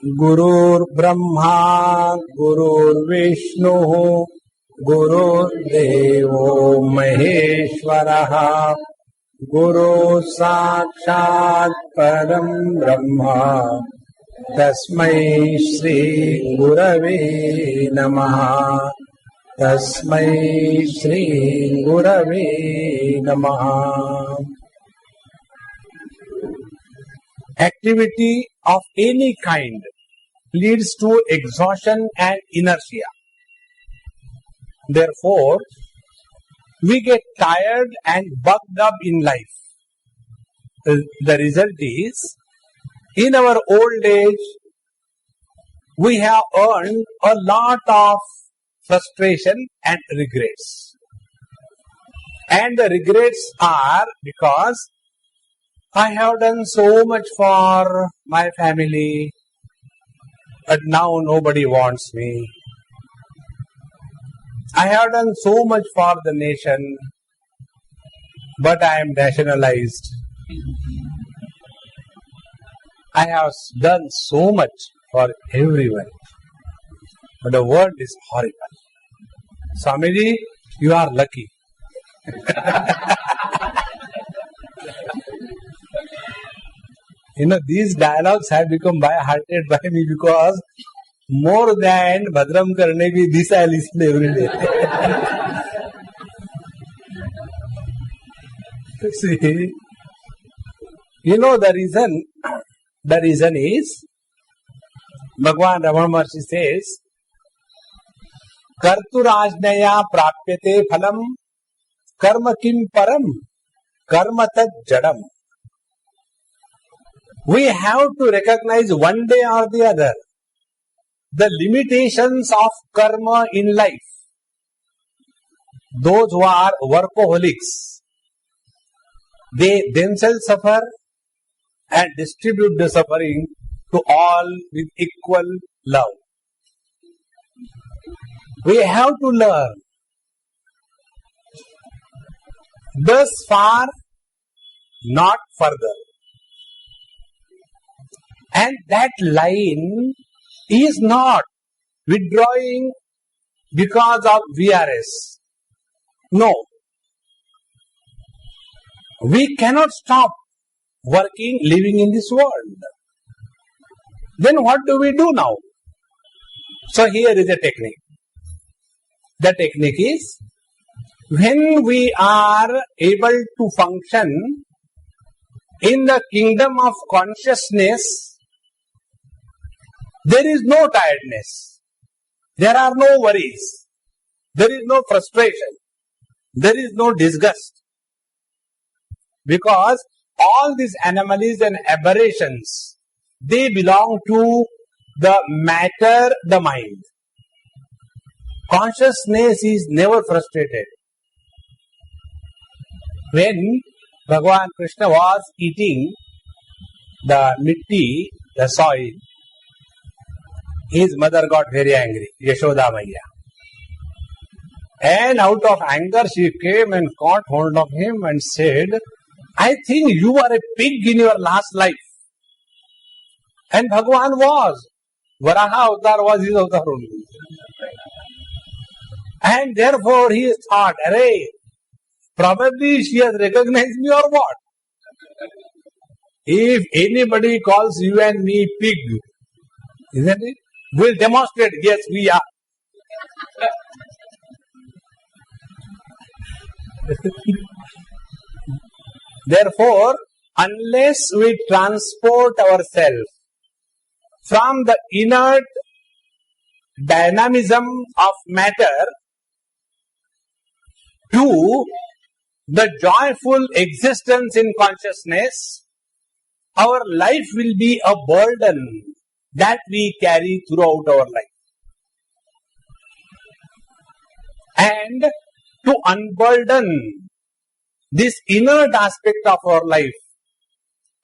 Gurur Brahma, Gurur Vishnu, Gurur Devo Maheshwaraha, Guru Sakshat Param Brahma, Tasmai Shri Gurave Namaha, Tasmai Shri Gurave Namaha. Activity of any kind leads to exhaustion and inertia. Therefore, we get tired and bugged up in life. The result is, in our old age, we have earned a lot of frustration and regrets. And the regrets are because I have done so much for my family, but now nobody wants me. I have done so much for the nation, but I am nationalized. I have done so much for everyone, but the world is horrible. Swamiji, you are lucky. These dialogues have become by-hearted by me because more than Bhadram Karne ki this I listen every day. See, the reason is, Bhagavan Ramana Maharshi says, Karturajnaya prapyate phalam karma kim param karma tat jadam. We have to recognize one day or the other the limitations of karma in life. Those who are workaholics, they themselves suffer and distribute the suffering to all with equal love. We have to learn. Thus far, not further. And that line is not withdrawing because of VRS. No. We cannot stop working, living in this world. Then what do we do now? So here is a technique. The technique is, when we are able to function in the kingdom of consciousness, there is no tiredness. There are no worries. There is no frustration. There is no disgust. Because all these anomalies and aberrations, they belong to the matter, the mind. Consciousness is never frustrated. When Bhagavan Krishna was eating the mitti, the soil, his mother got very angry, Yashoda Maiya. And out of anger she came and caught hold of him and said, I think you are a pig in your last life. And Bhagavan was. Varaha avatar was his avatar only. And therefore he thought, array, probably she has recognized me or what? If anybody calls you and me pig, isn't it? We'll demonstrate, yes, we are. Therefore, unless we transport ourselves from the inert dynamism of matter to the joyful existence in consciousness, our life will be a burden that we carry throughout our life. And to unburden this inert aspect of our life,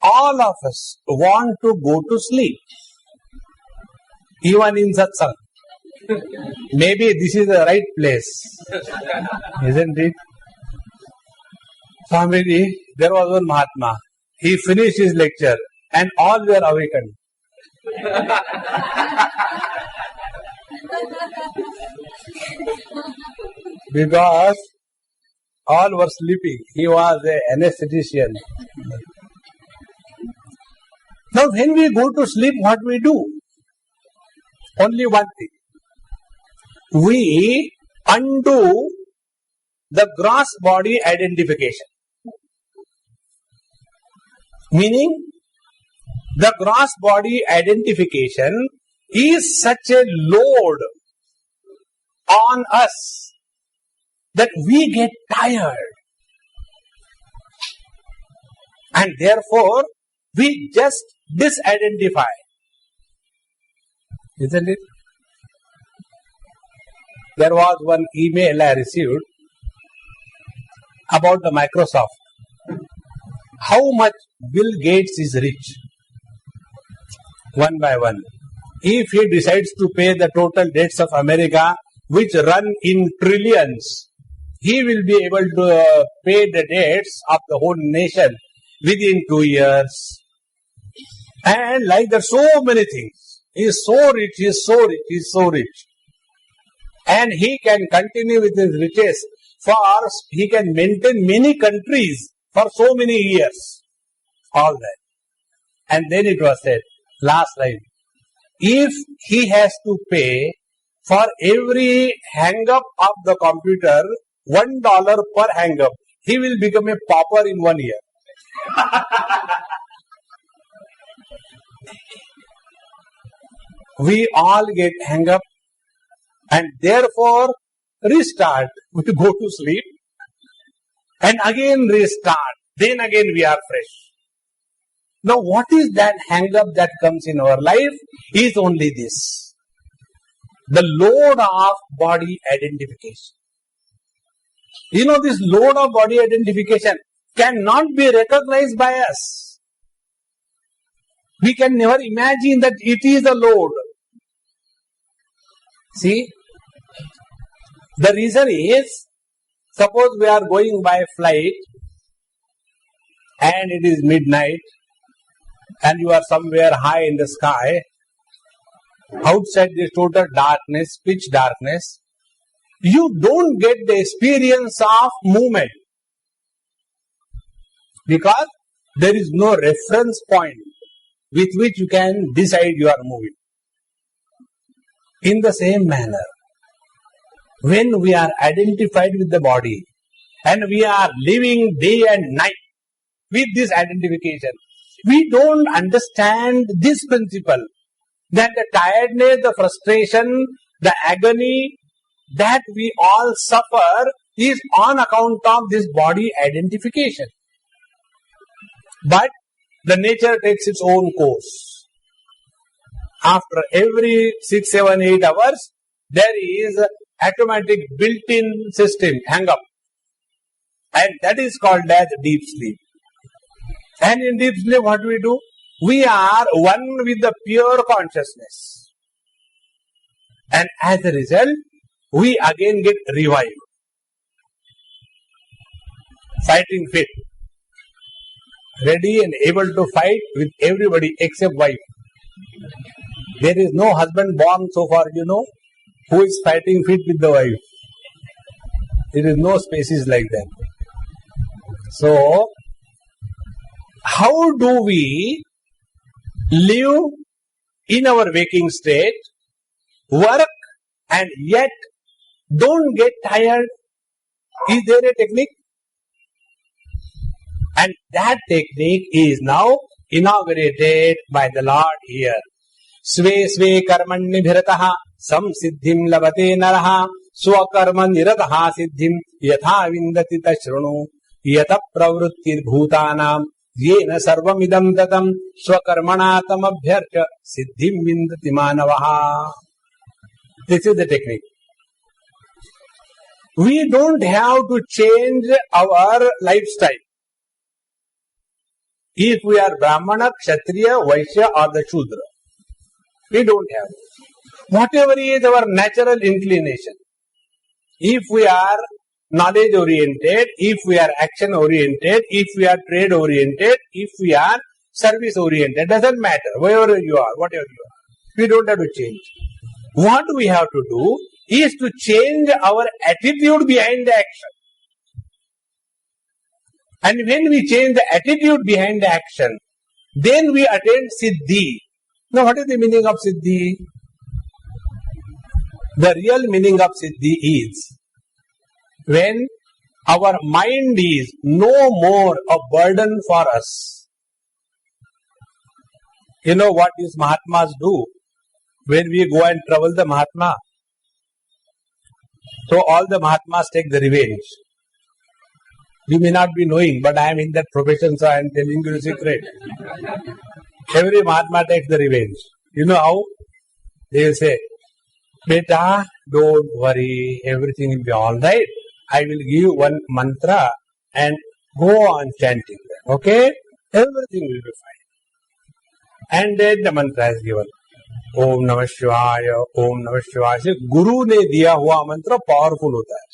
all of us want to go to sleep. Even in Satsang. Maybe this is the right place. Isn't it? Swamiji, there was one Mahatma. He finished his lecture and all were awakened. Because all were sleeping. He was an anesthetician. Now when we go to sleep, what we do? Only one thing. We undo the gross body identification. Meaning, the gross body identification is such a load on us that we get tired. And therefore, we just disidentify. Isn't it? There was one email I received about the Microsoft. How much Bill Gates is rich? One by one. If he decides to pay the total debts of America, which run in trillions, he will be able to pay the debts of the whole nation within 2 years. And like that, so many things. He is so rich, he is so rich, he is so rich. And he can continue with his riches he can maintain many countries for so many years. All that. And then it was said, last line, if he has to pay for every hang-up of the computer, $1 per hang-up, he will become a pauper in 1 year. We all get hang-up and therefore restart. We go to sleep and again restart. Then again we are fresh. Now what is that hang-up that comes in our life? Is only this. The load of body identification. You know, this load of body identification cannot be recognized by us. We can never imagine that it is a load. See, the reason is, suppose we are going by flight and it is midnight and you are somewhere high in the sky, outside this total darkness, pitch darkness, you don't get the experience of movement because there is no reference point with which you can decide you are moving. In the same manner, when we are identified with the body and we are living day and night with this identification, we don't understand this principle that the tiredness, the frustration, the agony that we all suffer is on account of this body identification. But the nature takes its own course. After every 6, 7, 8 hours, there is automatic built-in system, hang up. And that is called as deep sleep. And in deep sleep, what we do? We are one with the pure consciousness. And as a result, we again get revived. Fighting fit. Ready and able to fight with everybody except wife. There is no husband born so far, who is fighting fit with the wife. There is no species like that. So, how do we live in our waking state, work and yet don't get tired? Is there a technique? And that technique is now inaugurated by the Lord here. Sve sve karmanni bhirataha samsiddhim labate naraha swakarma nirataha siddhim yatha vindati tashrunu yata pravrittir bhutanam yena sarvamidam tatam swakarmana tamabhyarcha siddhim vindati manavaha. This is the technique. We don't have to change our lifestyle. If we are Brahmana, Kshatriya, Vaishya or the Shudra, we don't have. Whatever is our natural inclination, if we are knowledge oriented, if we are action oriented, if we are trade oriented, if we are service oriented, doesn't matter, wherever you are, whatever you are. We don't have to change. What we have to do is to change our attitude behind the action. And when we change the attitude behind the action, then we attain Siddhi. Now, what is the meaning of Siddhi? The real meaning of Siddhi is when our mind is no more a burden for us. You know what these Mahatmas do when we go and trouble the Mahatma? So all the Mahatmas take the revenge. You may not be knowing, but I am in that profession, so I am telling you a secret. Every Mahatma takes the revenge. You know how? They will say, Beta, don't worry, everything will be alright. I will give you one mantra and go on chanting them. Okay? Everything will be fine. And then the mantra is given. Om Namah Shivaya, Om Namah Shivaya. से गुरु ने दिया हुआ मंत्र powerful होता है.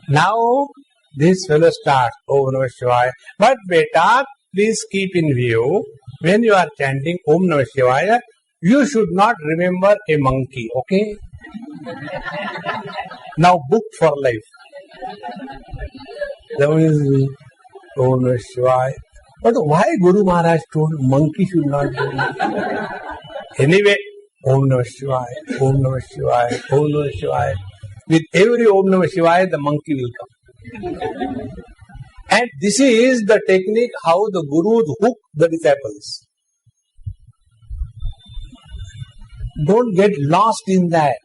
Now this fellow starts Om Namah Shivaya. But beta, please keep in view, when you are chanting Om Namah Shivaya, you should not remember a monkey. Okay? Now booked for life. That means Om Namah Shivaya. But why Guru Maharaj told monkey should not do it? Anyway, Om Namah Shivaya, Om Namah Shivaya, Om Namah Shivaya. With every Om Namah Shivaya, the monkey will come. And this is the technique how the Gurus hook the disciples. Don't get lost in that.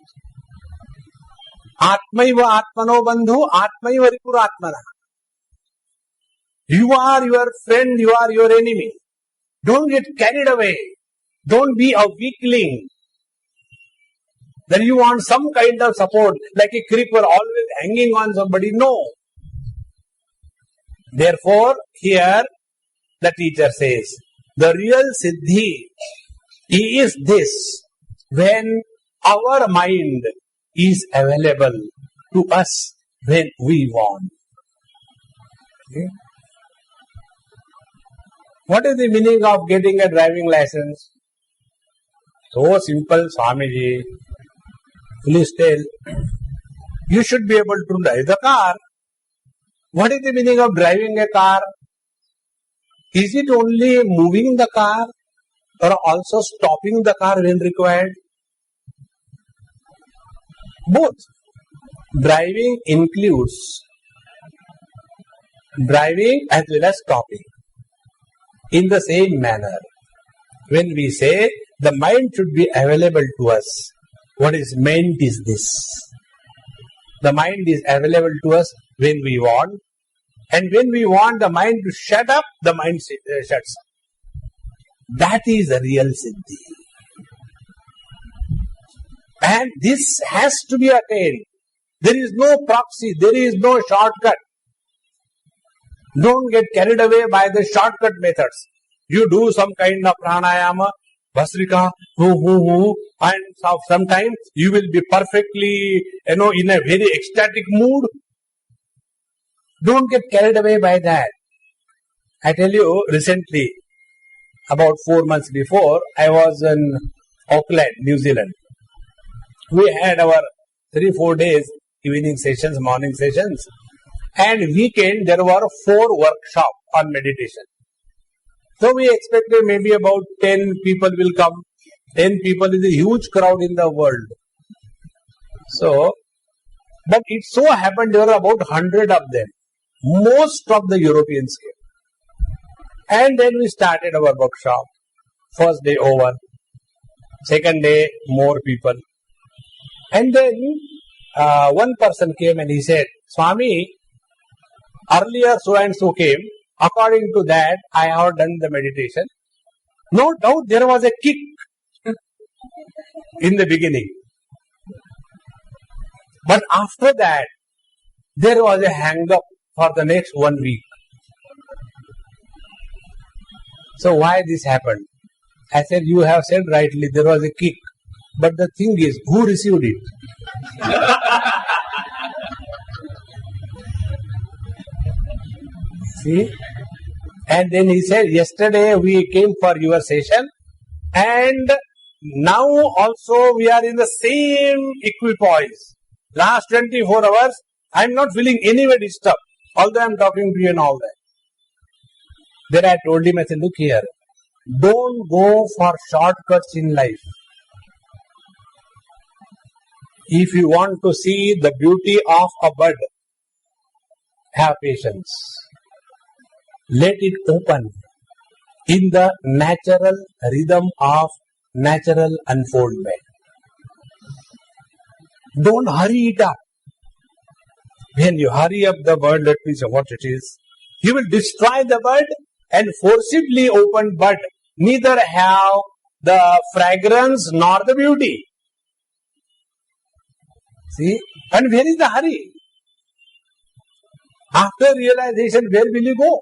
Atmaiva Atmano Bandhu, Atmaiva Ripur Atmana. You are your friend, you are your enemy. Don't get carried away. Don't be a weakling. Then you want some kind of support, like a creeper always hanging on somebody. No. Therefore, here the teacher says, the real Siddhi is this, when our mind is available to us when we want. Okay? What is the meaning of getting a driving license? So simple, Swamiji. Please tell. You should be able to drive the car. What is the meaning of driving a car? Is it only moving the car or also stopping the car when required? Both. Driving includes driving as well as stopping. In the same manner, when we say the mind should be available to us, what is meant is this. The mind is available to us when we want, and when we want the mind to shut up, the mind shuts up. That is the real Siddhi. And this has to be attained. There is no proxy, there is no shortcut. Don't get carried away by the shortcut methods. You do some kind of pranayama, Bhasrika, and sometimes you will be perfectly, in a very ecstatic mood. Don't get carried away by that. I tell you, recently, about 4 months before, I was in Auckland, New Zealand. We had our 3-4 days, evening sessions, morning sessions. And weekend, there were 4 workshops on meditation. So we expected maybe about 10 people will come. 10 people is a huge crowd in the world. So, but it so happened there were about 100 of them. Most of the Europeans came. And then we started our workshop. First day over. Second day, more people. And then one person came and he said, Swami, earlier so and so came. According to that, I have done the meditation. No doubt there was a kick in the beginning. But after that, there was a hang-up for the next 1 week. So why this happened? I said, you have said rightly, there was a kick. But the thing is, who received it? See? And then he said, yesterday we came for your session and now also we are in the same equipoise. Last 24 hours, I am not feeling anywhere disturbed, although I am talking to you and all that. Then I told him, I said, look here, don't go for shortcuts in life. If you want to see the beauty of a bud, have patience. Let it open in the natural rhythm of natural unfoldment. Don't hurry it up. When you hurry up the bud, let me say what it is. You will destroy the bud, and forcibly opened bud neither have the fragrance nor the beauty. See? And where is the hurry? After realization, where will you go?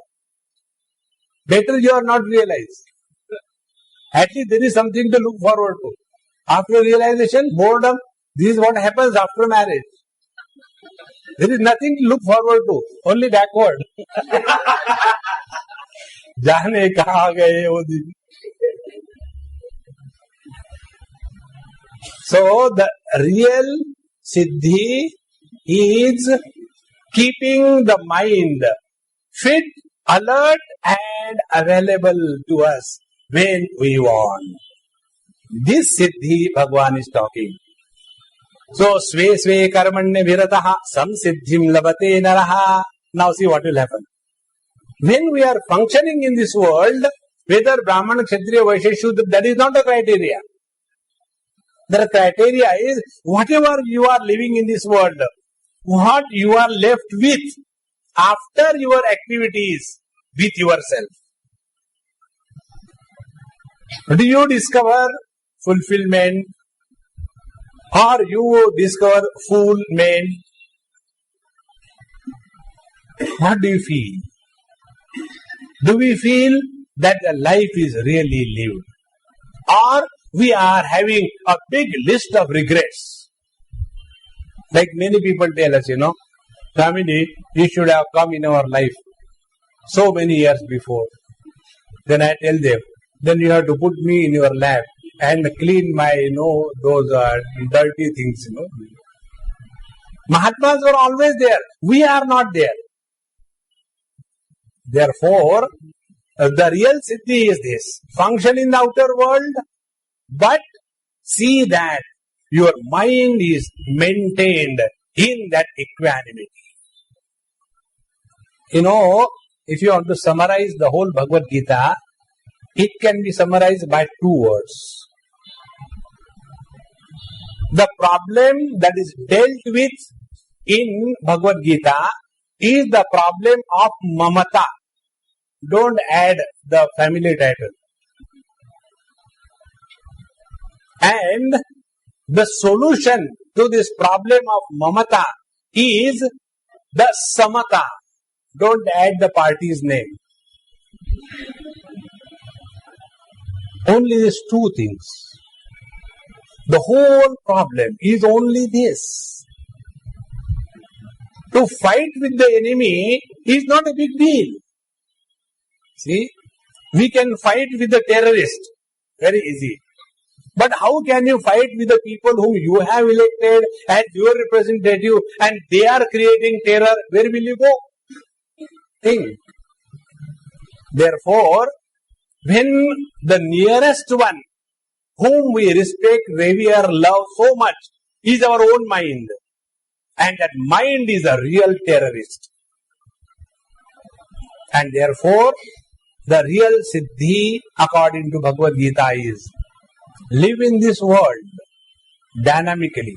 Better you are not realized. At least there is something to look forward to. After realization, boredom, this is what happens after marriage. There is nothing to look forward to, only backward. जाने कहाँ गए वो दिन. So the real siddhi is keeping the mind fit, alert and available to us when we want. This siddhi Bhagavan is talking. So sve sve karmanye virataha samsiddhim labate naraha. Now see what will happen. When we are functioning in this world, whether Brahmana, Kshatriya, Vaishya, Shudra, that is not a criteria. The criteria is whatever you are living in this world, what you are left with after your activities with yourself. Do you discover fulfillment or you discover foolment? What do you feel? Do we feel that the life is really lived? Or we are having a big list of regrets? Like many people tell us, Swamiji, you should have come in our life so many years before. Then I tell them, then you have to put me in your lap and clean my, those dirty things, Mahatmas were always there. We are not there. Therefore, the real siddhi is this. Function in the outer world, but see that your mind is maintained in that equanimity. If you want to summarize the whole Bhagavad Gita, it can be summarized by 2 words. The problem that is dealt with in Bhagavad Gita is the problem of mamata. Don't add the family title. And the solution to this problem of mamata is the samata. Don't add the party's name. Only these 2 things. The whole problem is only this. To fight with the enemy is not a big deal. See, we can fight with the terrorist. Very easy. But how can you fight with the people whom you have elected as your representative and they are creating terror? Where will you go? Think. Therefore, when the nearest one whom we respect, revere, love so much is our own mind, and that mind is a real terrorist. And therefore, the real siddhi according to Bhagavad Gita is live in this world dynamically,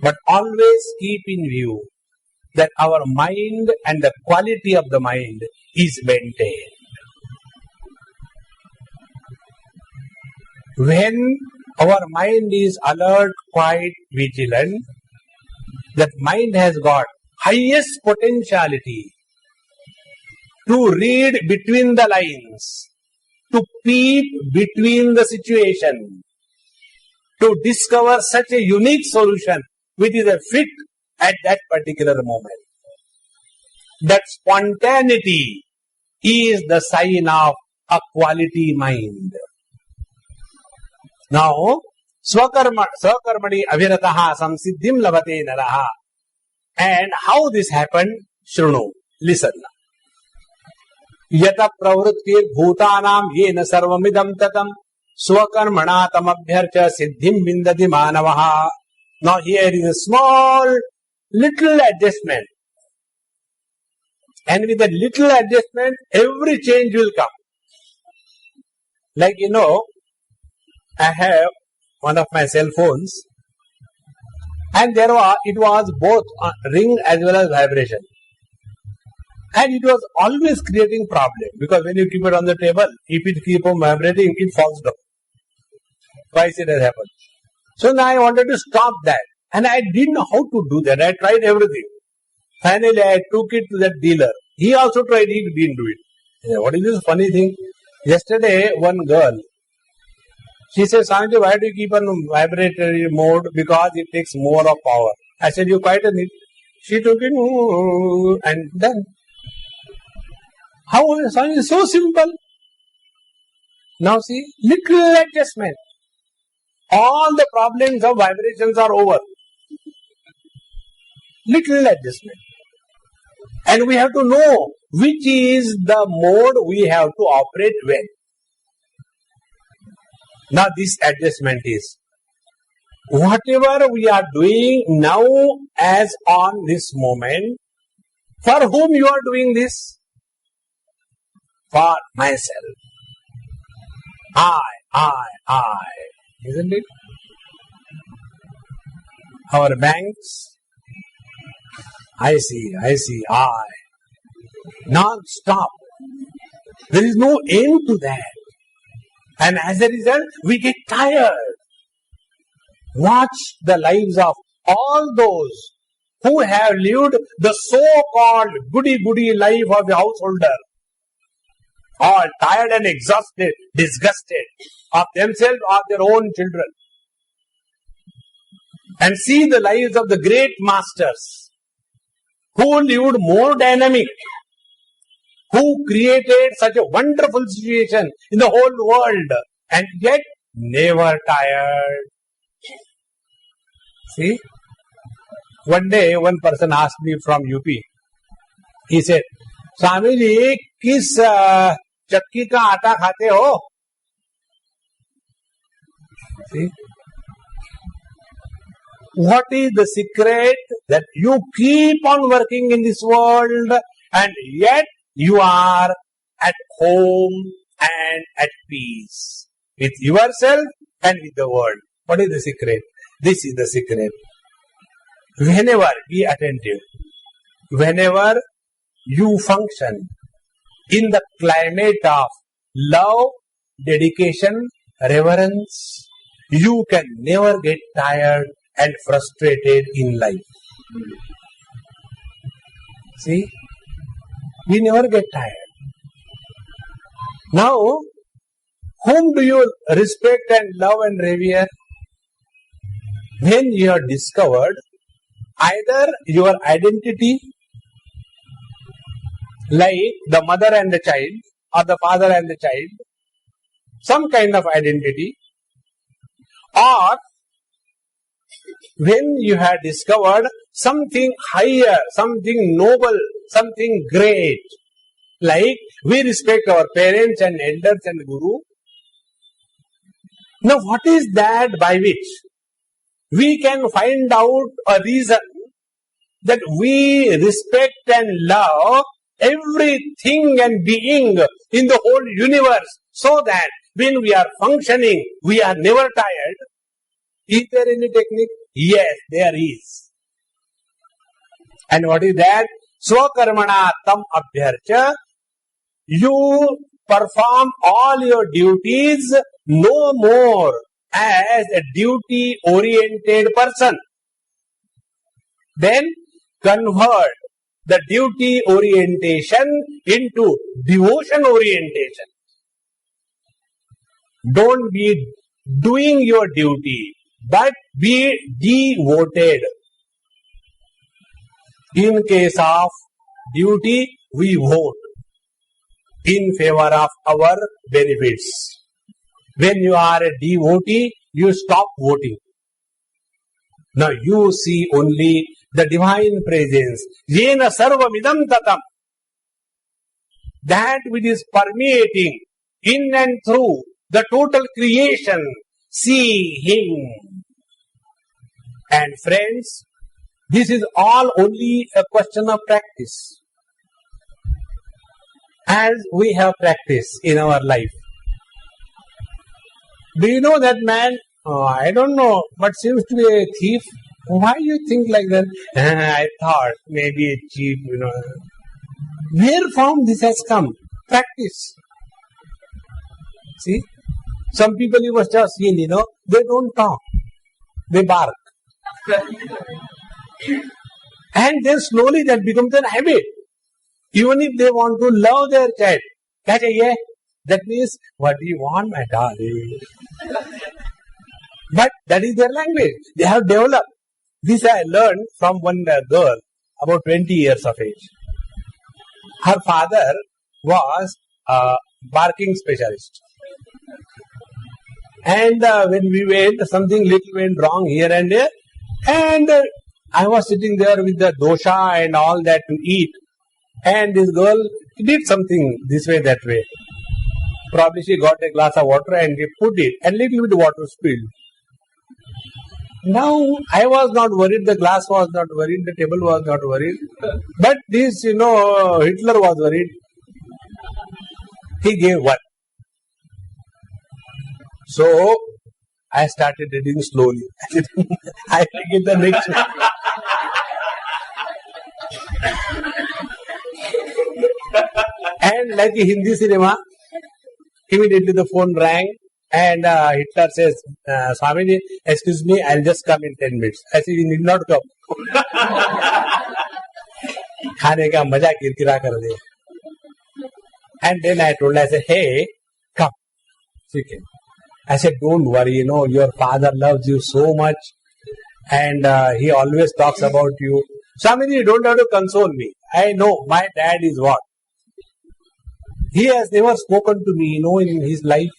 but always keep in view that our mind and the quality of the mind is maintained. When our mind is alert, quiet, vigilant, that mind has got highest potentiality to read between the lines, to peep between the situation, to discover such a unique solution which is a fit at that particular moment. That spontaneity is the sign of a quality mind. Now, swakarmani avirataha samsiddhim labate naraha. And how this happened? Shrunu. Listen. Yata pravrutkir bhutanam yena sarvamidam tatam swakarmana tamabhyarcha siddhim vindati manavaha. Now here is a small, little adjustment. And with a little adjustment, every change will come. Like, I have one of my cell phones, and it was both ring as well as vibration. And it was always creating problem, because when you keep it on the table, if it keep on vibrating, it falls down. Twice it has happened. So now I wanted to stop that. And I didn't know how to do that. I tried everything. Finally, I took it to that dealer. He also tried, he didn't do it. What is this funny thing? Yesterday, one girl, she said, Swamiji, why do you keep on vibratory mode? Because it takes more of power. I said, you quite a need. She took it and done. How? Swamiji is so simple. Now see, little adjustment. All the problems of vibrations are over. Little adjustment. And we have to know which is the mode we have to operate when. Now this adjustment is, whatever we are doing now as on this moment, for whom you are doing this? For myself. I. Isn't it? Our banks, I see, I. Non-stop. There is no end to that. And as a result, we get tired. Watch the lives of all those who have lived the so-called goody-goody life of a householder. All tired and exhausted, disgusted of themselves or their own children. And see the lives of the great masters who lived more dynamic, who created such a wonderful situation in the whole world and yet never tired. See? One day, one person asked me from UP. He said, Swamiji, किस चक्की का आटा खाते हो? See? What is the secret that you keep on working in this world and yet you are at home and at peace with yourself and with the world? What is the secret? This is the secret. Whenever, be attentive, whenever you function in the climate of love, dedication, reverence, you can never get tired and frustrated in life. See? We never get tired. Now, whom do you respect and love and revere? When you have discovered either your identity, like the mother and the child, or the father and the child, some kind of identity, or when you have discovered something higher, something noble, something great, like we respect our parents and elders and guru. Now what is that by which we can find out a reason that we respect and love everything and being in the whole universe, so that when we are functioning, we are never tired? Is there any technique? Yes, there is. And what is that? Swakarmana tam abhyarcha. You perform all your duties no more as a duty-oriented person. Then convert the duty orientation into devotion orientation. Don't be doing your duty, but be devoted. In case of duty, we vote. in favor of our benefits. When you are a devotee, you stop voting. Now you see only the divine presence. Yena sarvamidam tatam. That which is permeating in and through the total creation. See Him. And friends, this is all only a question of practice. As we have practice in our life. Do you know that man? Oh, I don't know, but seems to be a thief. Why you think like that? I thought maybe a cheap, Where from this has come? Practice. See? Some people you must have seen, they don't talk. They bark. And then slowly that becomes their habit. Even if they want to love their child. That means, what do you want, my darling? But that is their language. They have developed. This I learned from one girl, about 20 years of age. Her father was a barking specialist. And when we went, something little went wrong here and there. And I was sitting there with the dosha and all that to eat. And this girl did something this way, that way. Probably she got a glass of water and she put it, and little bit water spilled. Now, I was not worried, the glass was not worried, the table was not worried. But this, Hitler was worried. He gave one. So, I started reading slowly. I will get the next one. And like a Hindi cinema, immediately the phone rang and Hitler says, Swamiji, excuse me, I'll just come in 10 minutes. I said, you need not come. खाने का मजा किरकिरा कर दे. And then I told her, I said, hey, come. I said, don't worry, your father loves you so much and he always talks about you. Swamiji, you don't have to console me. I know my dad is what? He has never spoken to me, in his life.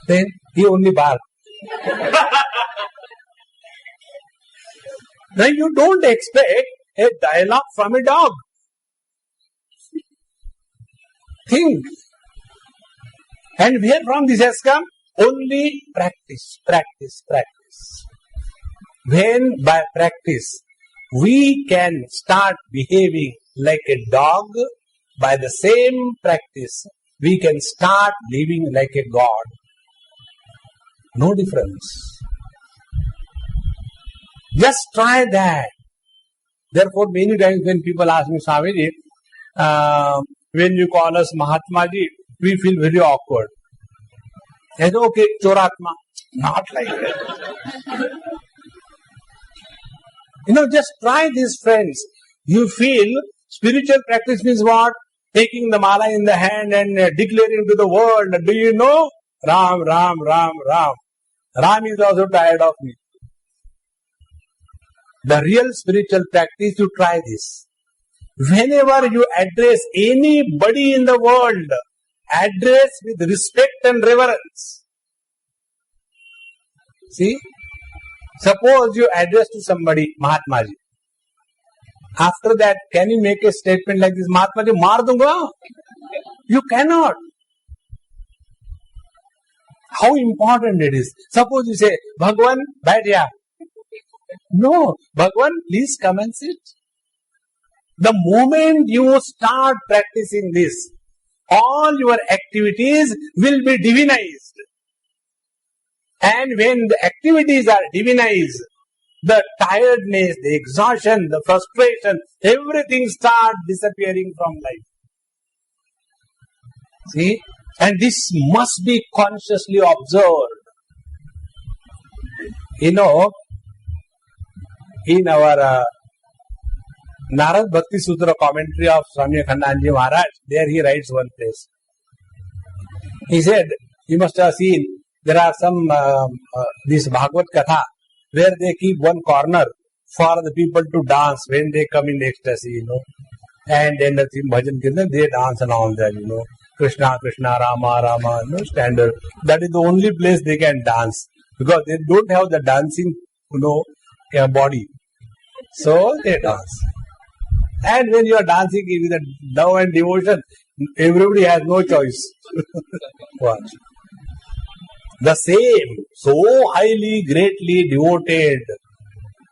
Then he only barked. Now you don't expect a dialogue from a dog. Think. And where from this has come? Only practice, practice, practice. When by practice we can start behaving like a dog, by the same practice we can start living like a god. No difference. Just try that. Therefore, many times when people ask me, Swamiji, when you call us Mahatmaji, we feel very awkward. I say, okay, Choratma. Not like that. Just try this, friends. You feel spiritual practice means what? Taking the mala in the hand and declaring to the world. Do you know? Ram, Ram, Ram, Ram. Ram is also tired of me. The real spiritual practice, you try this. Whenever you address anybody in the world, address with respect and reverence. See? Suppose you address to somebody, Mahatmaji. After that, can you make a statement like this, Mahatmaji, maar dunga? You cannot. How important it is. Suppose you say, Bhagwan, baith ja. No, Bhagwan, please come and sit. The moment you start practicing this, all your activities will be divinized. And when the activities are divinized, the tiredness, the exhaustion, the frustration, everything starts disappearing from life. See? And this must be consciously observed. In our Narad Bhakti Sutra commentary of Swami Khandanji Maharaj, there he writes one place. He said, you must have seen, there are some, this Bhagavad Katha, where they keep one corner for the people to dance when they come in ecstasy, And then the bhajan kirtan, they dance and all that, Krishna, Krishna, Rama, Rama, no standard. That is the only place they can dance. Because they don't have the dancing, body. So they dance. And when you are dancing with love and devotion, everybody has no choice. Watch. The same, so highly, greatly devoted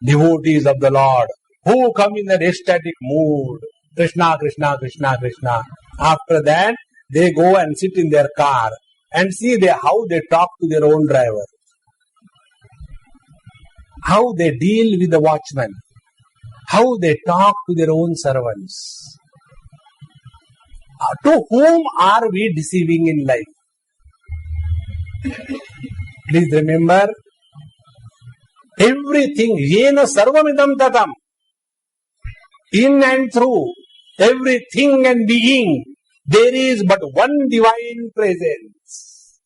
devotees of the Lord, who come in an ecstatic mood, Krishna, Krishna, Krishna, Krishna. After that, they go and sit in their car and see how they talk to their own driver, how they deal with the watchman, how they talk to their own servants. To whom are we deceiving in life? Please remember, everything, yena sarvamidam tatam, in and through, everything and being, there is but one divine presence.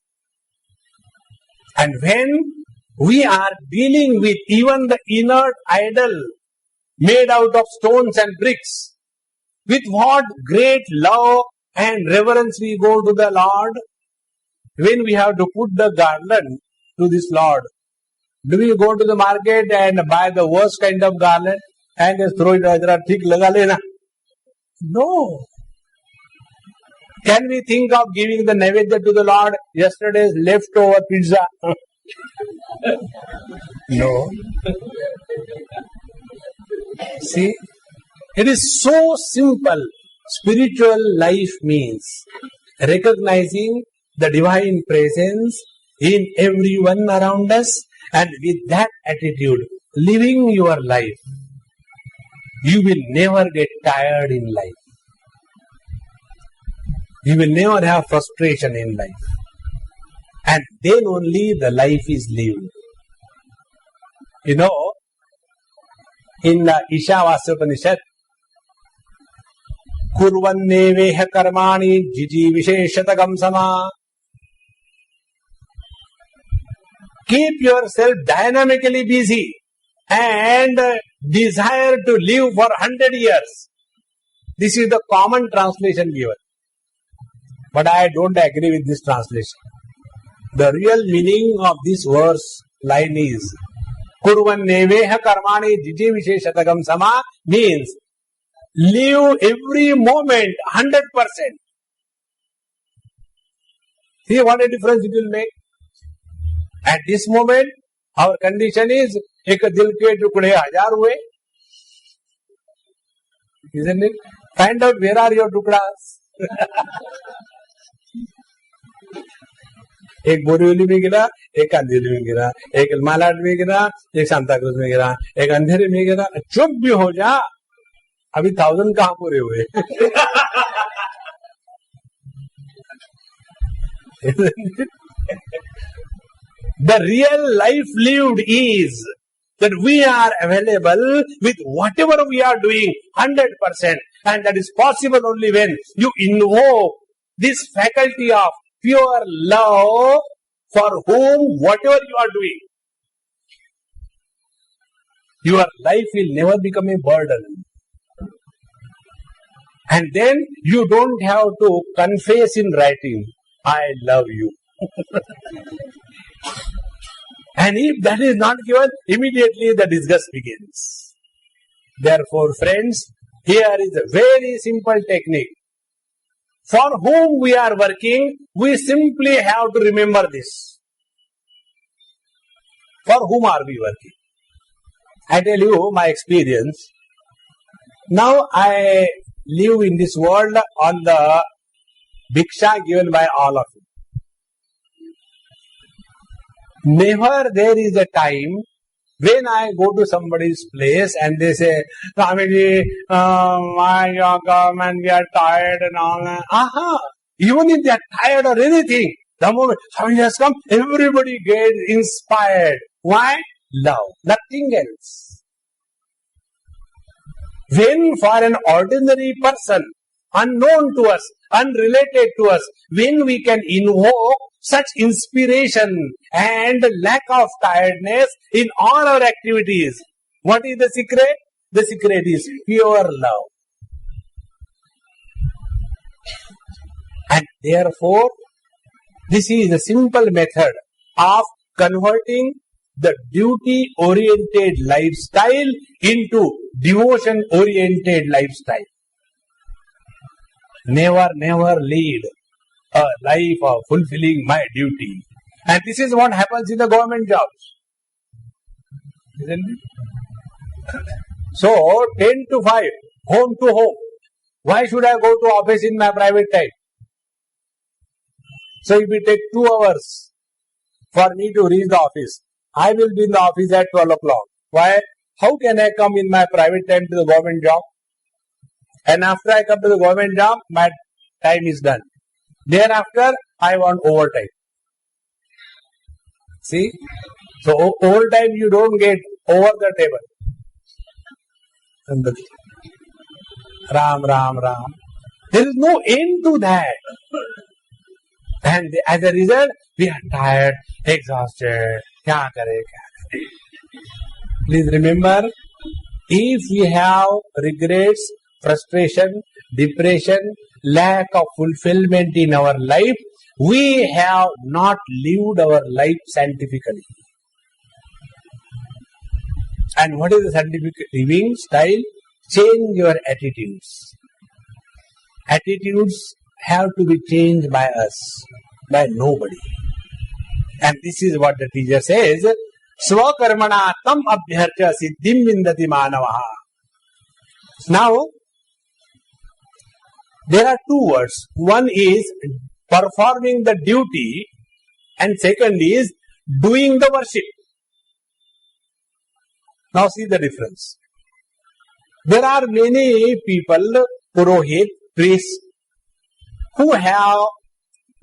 And when we are dealing with even the inert idol made out of stones and bricks, with what great love and reverence we go to the Lord, when we have to put the garland to this Lord. Do we go to the market and buy the worst kind of garland and just throw it out? Thik laga lena? No. Can we think of giving the naivedya to the Lord, yesterday's leftover pizza? No. See, it is so simple. Spiritual life means recognizing the divine presence in everyone around us, and with that attitude, living your life, you will never get tired in life. You will never have frustration in life. And then only the life is lived. In the Ishavasya Upanishad, Kurvanneveha karmani jiji visheshatagam sama. Keep yourself dynamically busy and desire to live for 100 years. This is the common translation given. But I don't agree with this translation. The real meaning of this verse line is Kurvanneveha karmani jiji visheshatagam sama means live every moment 100%. See what a difference it will make. At this moment, our condition is एक दिल के टुकड़े 1000 हुए. Isn't it? Find out where are your टुकड़ास. एक बोरीवली में गिरा, एक अंधेरे में गिरा, एक मालाड में गिरा, एक सांता क्रूज में गिरा, एक अंधेरे में गिरा. चुप भी हो जा, अभी 1000 कहाँ पूरे हुए. The real life lived is that we are available with whatever we are doing 100%, and that is possible only when you invoke this faculty of pure love for whom whatever you are doing, your life will never become a burden. And then you don't have to confess in writing, I love you. And if that is not given, immediately the disgust begins. Therefore, friends, here is a very simple technique. For whom we are working, we simply have to remember this. For whom are we working? I tell you my experience. Now I live in this world on the bhiksha given by all of you. Never there is a time when I go to somebody's place and they say, Swamiji, my government, we are tired and all that. Aha! Even if they are tired or anything, the moment Swamiji has come, everybody gets inspired. Why? Love. Nothing else. When for an ordinary person, unknown to us, unrelated to us, when we can invoke such inspiration and lack of tiredness in all our activities, what is the secret? The secret is pure love. And Therefore, this is a simple method of converting the duty-oriented lifestyle into devotion-oriented lifestyle. Never lead a life of fulfilling my duty. And this is what happens in the government jobs. Isn't it? So, 10 to 5, home to home. Why should I go to office in my private time? So, if it takes 2 hours for me to reach the office, I will be in the office at 12 o'clock. Why? How can I come in my private time to the government job? And after I come to the government job, my time is done. Thereafter, I want overtime. See? So, overtime you don't get over the table. Ram. There is no end to that. And as a result, we are tired, exhausted. Kya kare? Please remember, if we have regrets, frustration, depression, lack of fulfillment in our life, we have not lived our life scientifically. And what is the scientific living style? Change your attitudes. Attitudes have to be changed by us, by nobody. And this is what the teacher says, Swakarmana tam abhyarcha siddhim vindati manavaha. Now, there are 2 words. One is performing the duty and second is doing the worship. Now see the difference. There are many people, Purohit, priests, who have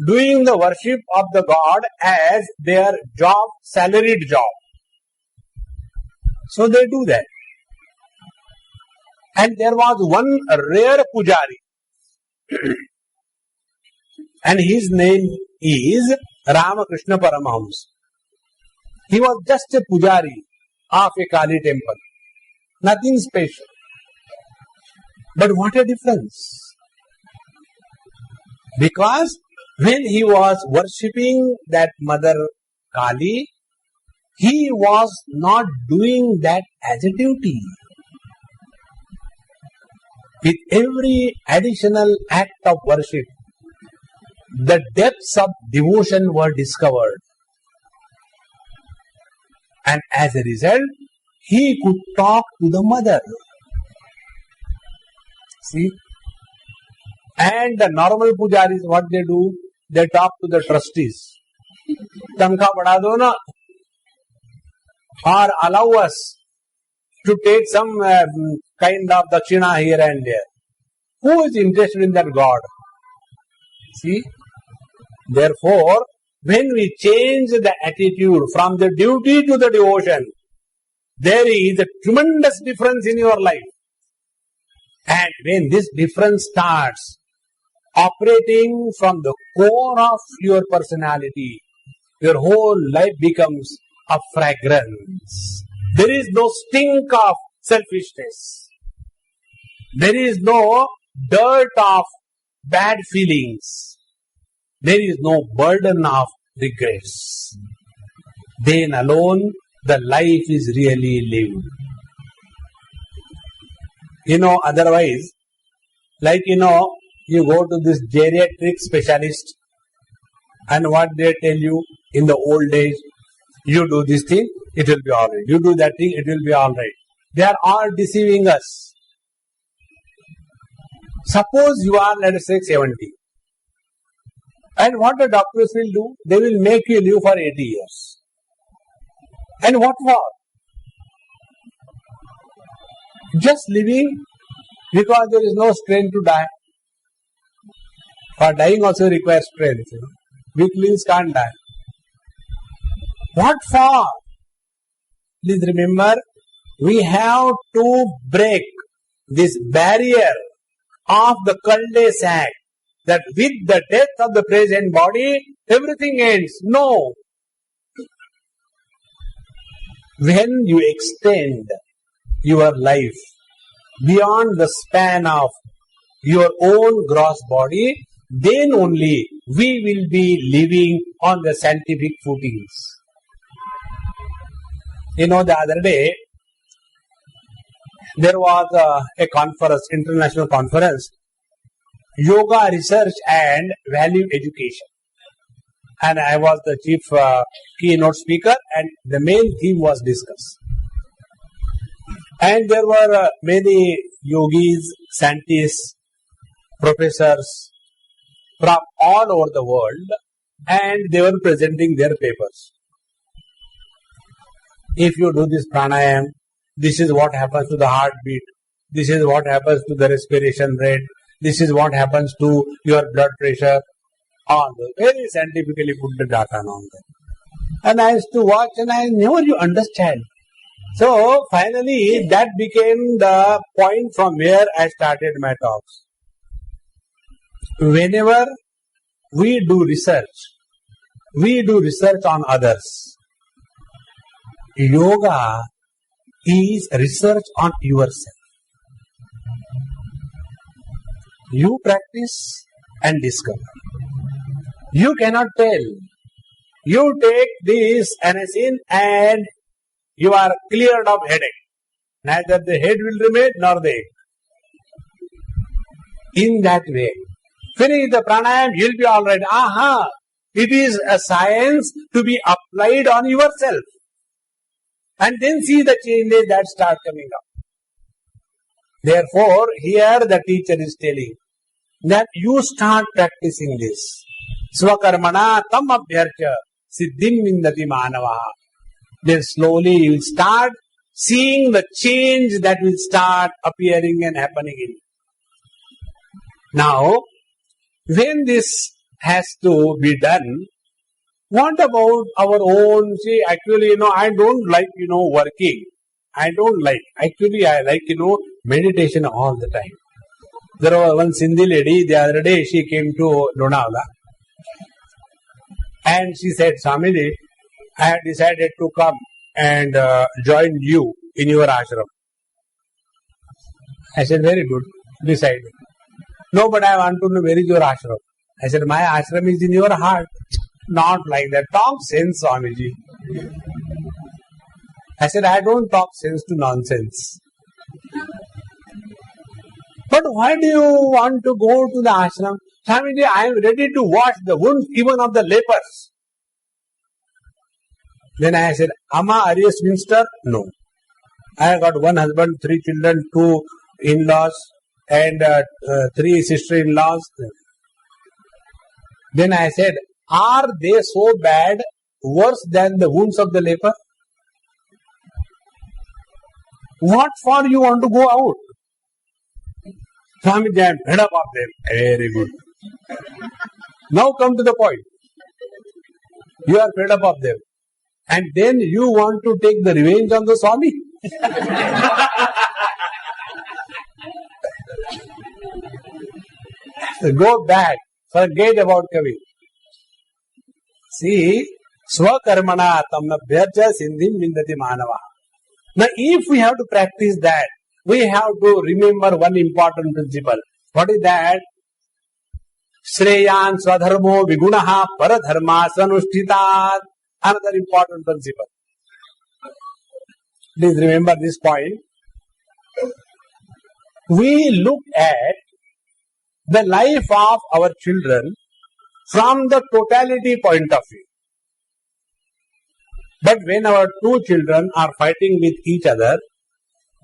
doing the worship of the God as their job, salaried job. So they do that. And there was one rare pujari. And his name is Ramakrishna Paramahams. He was just a pujari of a Kali temple. Nothing special. But what a difference. Because when he was worshipping that Mother Kali, he was not doing that as a duty. With every additional act of worship, the depths of devotion were discovered. And as a result, he could talk to the mother. See? And the normal pujaris, what they do? They talk to the trustees. Tankha badha do na. Or allow us to take some kind of dakshina here and there. Who is interested in that God? See? Therefore, when we change the attitude from the duty to the devotion, there is a tremendous difference in your life. And when this difference starts operating from the core of your personality, your whole life becomes a fragrance. There is no stink of selfishness. There is no dirt of bad feelings. There is no burden of regrets. Then alone the life is really lived. Otherwise, you go to this geriatric specialist and what they tell you in the old age, you do this thing, it will be alright. You do that thing, it will be alright. They are all deceiving us. Suppose you are, let us say, 70. And what the doctors will do? They will make you live for 80 years. And what for? Just living because there is no strength to die. For dying also requires strength. Weaklings can't die. What for? Please remember, we have to break this barrier of the cul-de-sac that with the death of the present body, everything ends. No. When you extend your life beyond the span of your own gross body, then only we will be living on the scientific footings. You know, the other day, there was a conference, international conference, Yoga Research and Value Education. And I was the chief keynote speaker, and the main theme was discussed. And there were many yogis, scientists, professors from all over the world, and they were presenting their papers. If you do this pranayam, this is what happens to the heartbeat, this is what happens to the respiration rate, this is what happens to your blood pressure. All those very scientifically put the data on them. And I used to watch and I never you understand. So finally that became the point from where I started my talks. Whenever we do research on others. Yoga is research on yourself. You practice and discover. You cannot tell. You take this anisin and you are cleared of headache. Neither the head will remain nor the ache. In that way. Finish the pranayam, you will be alright. Aha! It is a science to be applied on yourself. And then see the changes that start coming up. Therefore, here the teacher is telling that you start practicing this. Swakarmana tam abhyarcha siddhim vindati manava. Then slowly you will start seeing the change that will start appearing and happening in you. Now, when this has to be done, what about our own? See, actually, I don't like, working. I don't like. Actually, I like, meditation all the time. There was one Sindhi lady, the other day, she came to Lonavala. And she said, Swamiji, I have decided to come and join you in your ashram. I said, very good, decide. No, but I want to know where is your ashram. I said, my ashram is in your heart. Not like that. Talk sense, Swamiji. I said, I don't talk sense to nonsense. But why do you want to go to the ashram? Swamiji, I am ready to wash the wounds even of the lepers. Then I said, Amma, are you a spinster? No. I have got one husband, 3 children, 2 in-laws, and 3 sister-in-laws. Then I said, are they so bad, worse than the wounds of the leper? What for you want to go out? Swamiji, I am fed up of them. Very good. Now come to the point. You are fed up of them. And then you want to take the revenge on the Swami? Go back. Forget about coming. See, swakarmana tamnabhyarcha siddhim vindati manava. Now, if we have to practice that, we have to remember one important principle. What is that? Shreyan swadharmo vigunaha paradharma sanushthitat. Another important principle. Please remember this point. We look at the life of our children from the totality point of view. But when our 2 children are fighting with each other,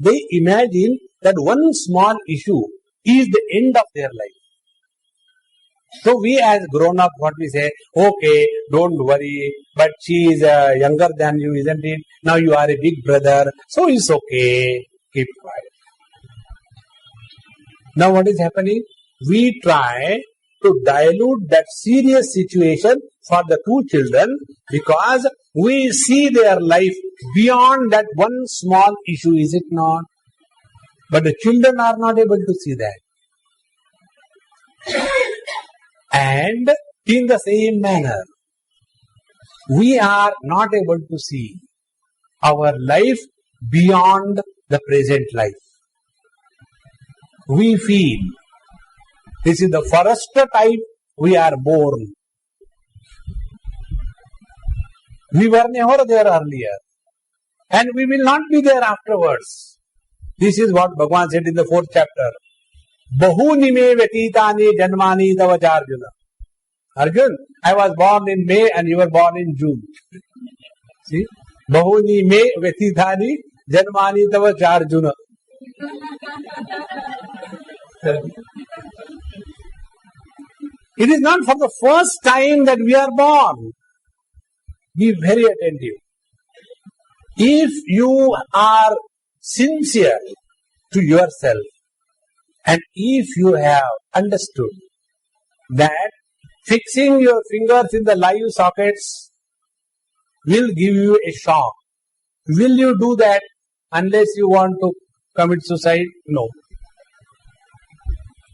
they imagine that one small issue is the end of their life. So we as grown-up, what we say, okay, don't worry, but she is younger than you, isn't it? Now you are a big brother, so it's okay, keep quiet. Now what is happening? We try to dilute that serious situation for the 2 children because we see their life beyond that one small issue, is it not? But the children are not able to see that. And in the same manner, we are not able to see our life beyond the present life. We feel this is the forest type we are born. We were never there earlier. And we will not be there afterwards. This is what Bhagavan said in the 4th chapter. Bahuni me vetitani janmani tava Arjuna. Arjun, I was born in May and you were born in June. See? Bahuni me vetitani janmani tava Arjuna. It is not for the first time that we are born. Be very attentive. If you are sincere to yourself and if you have understood that fixing your fingers in the live sockets will give you a shock, will you do that unless you want to commit suicide? No.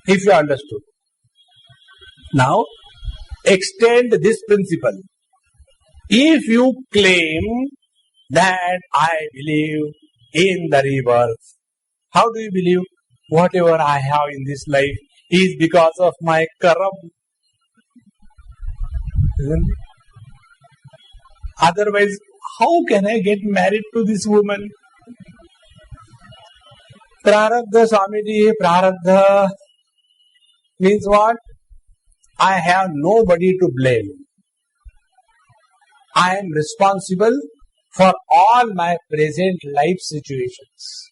If you understood. Now, extend this principle. If you claim that I believe in the rebirth, how do you believe? Whatever I have in this life is because of my karam. Isn't it? Otherwise, how can I get married to this woman? Prarabdha, Swamiji, Prarabdha means what? I have nobody to blame. I am responsible for all my present life situations.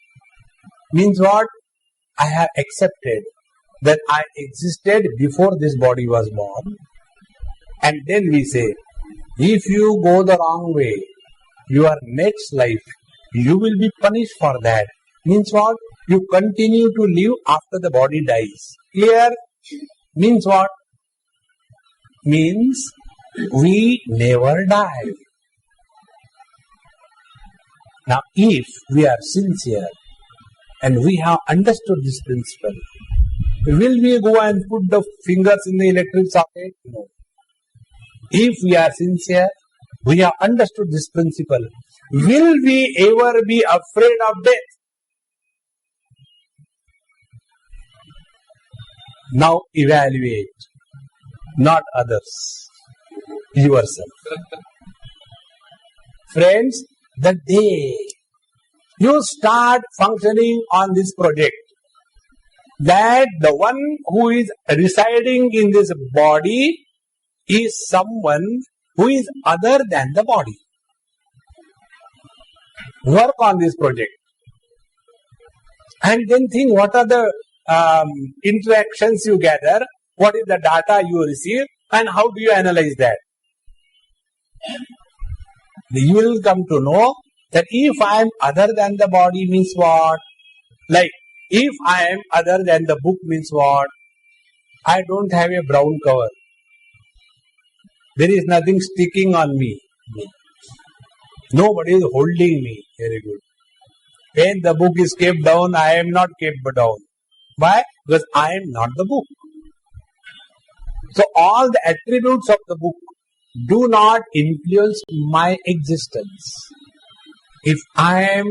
Means what? I have accepted that I existed before this body was born. And then we say, if you go the wrong way, your next life, you will be punished for that. Means what? You continue to live after the body dies. Clear? Means what? Means we never die. Now, if we are sincere and we have understood this principle, will we go and put the fingers in the electric socket? No. If we are sincere, we have understood this principle, will we ever be afraid of death? Now evaluate, not others, yourself. Friends, the day you start functioning on this project, that the one who is residing in this body is someone who is other than the body. Work on this project. And then think what are the interactions you gather, what is the data you receive, and how do you analyze that. You will come to know that if I am other than the body means what? Like, if I am other than the book means what? I don't have a brown cover. There is nothing sticking on me. Nobody is holding me. Very good. When the book is kept down, I am not kept down. Why? Because I am not the book. So all the attributes of the book do not influence my existence. If I am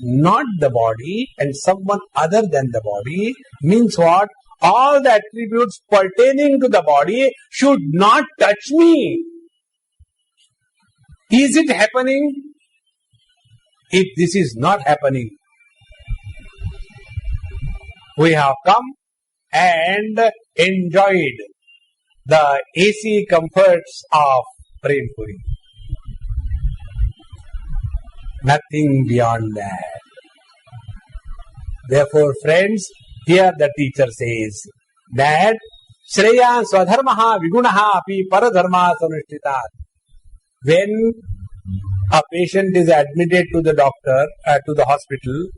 not the body and someone other than the body, means what? All the attributes pertaining to the body should not touch me. Is it happening? If this is not happening, we have come and enjoyed the AC comforts of Prempuri. Nothing beyond that. Therefore, friends, here the teacher says that Shreya Swadharmaha Vigunaha Api Paradharma Sanushthitat. When a patient is admitted to the doctor, to the hospital,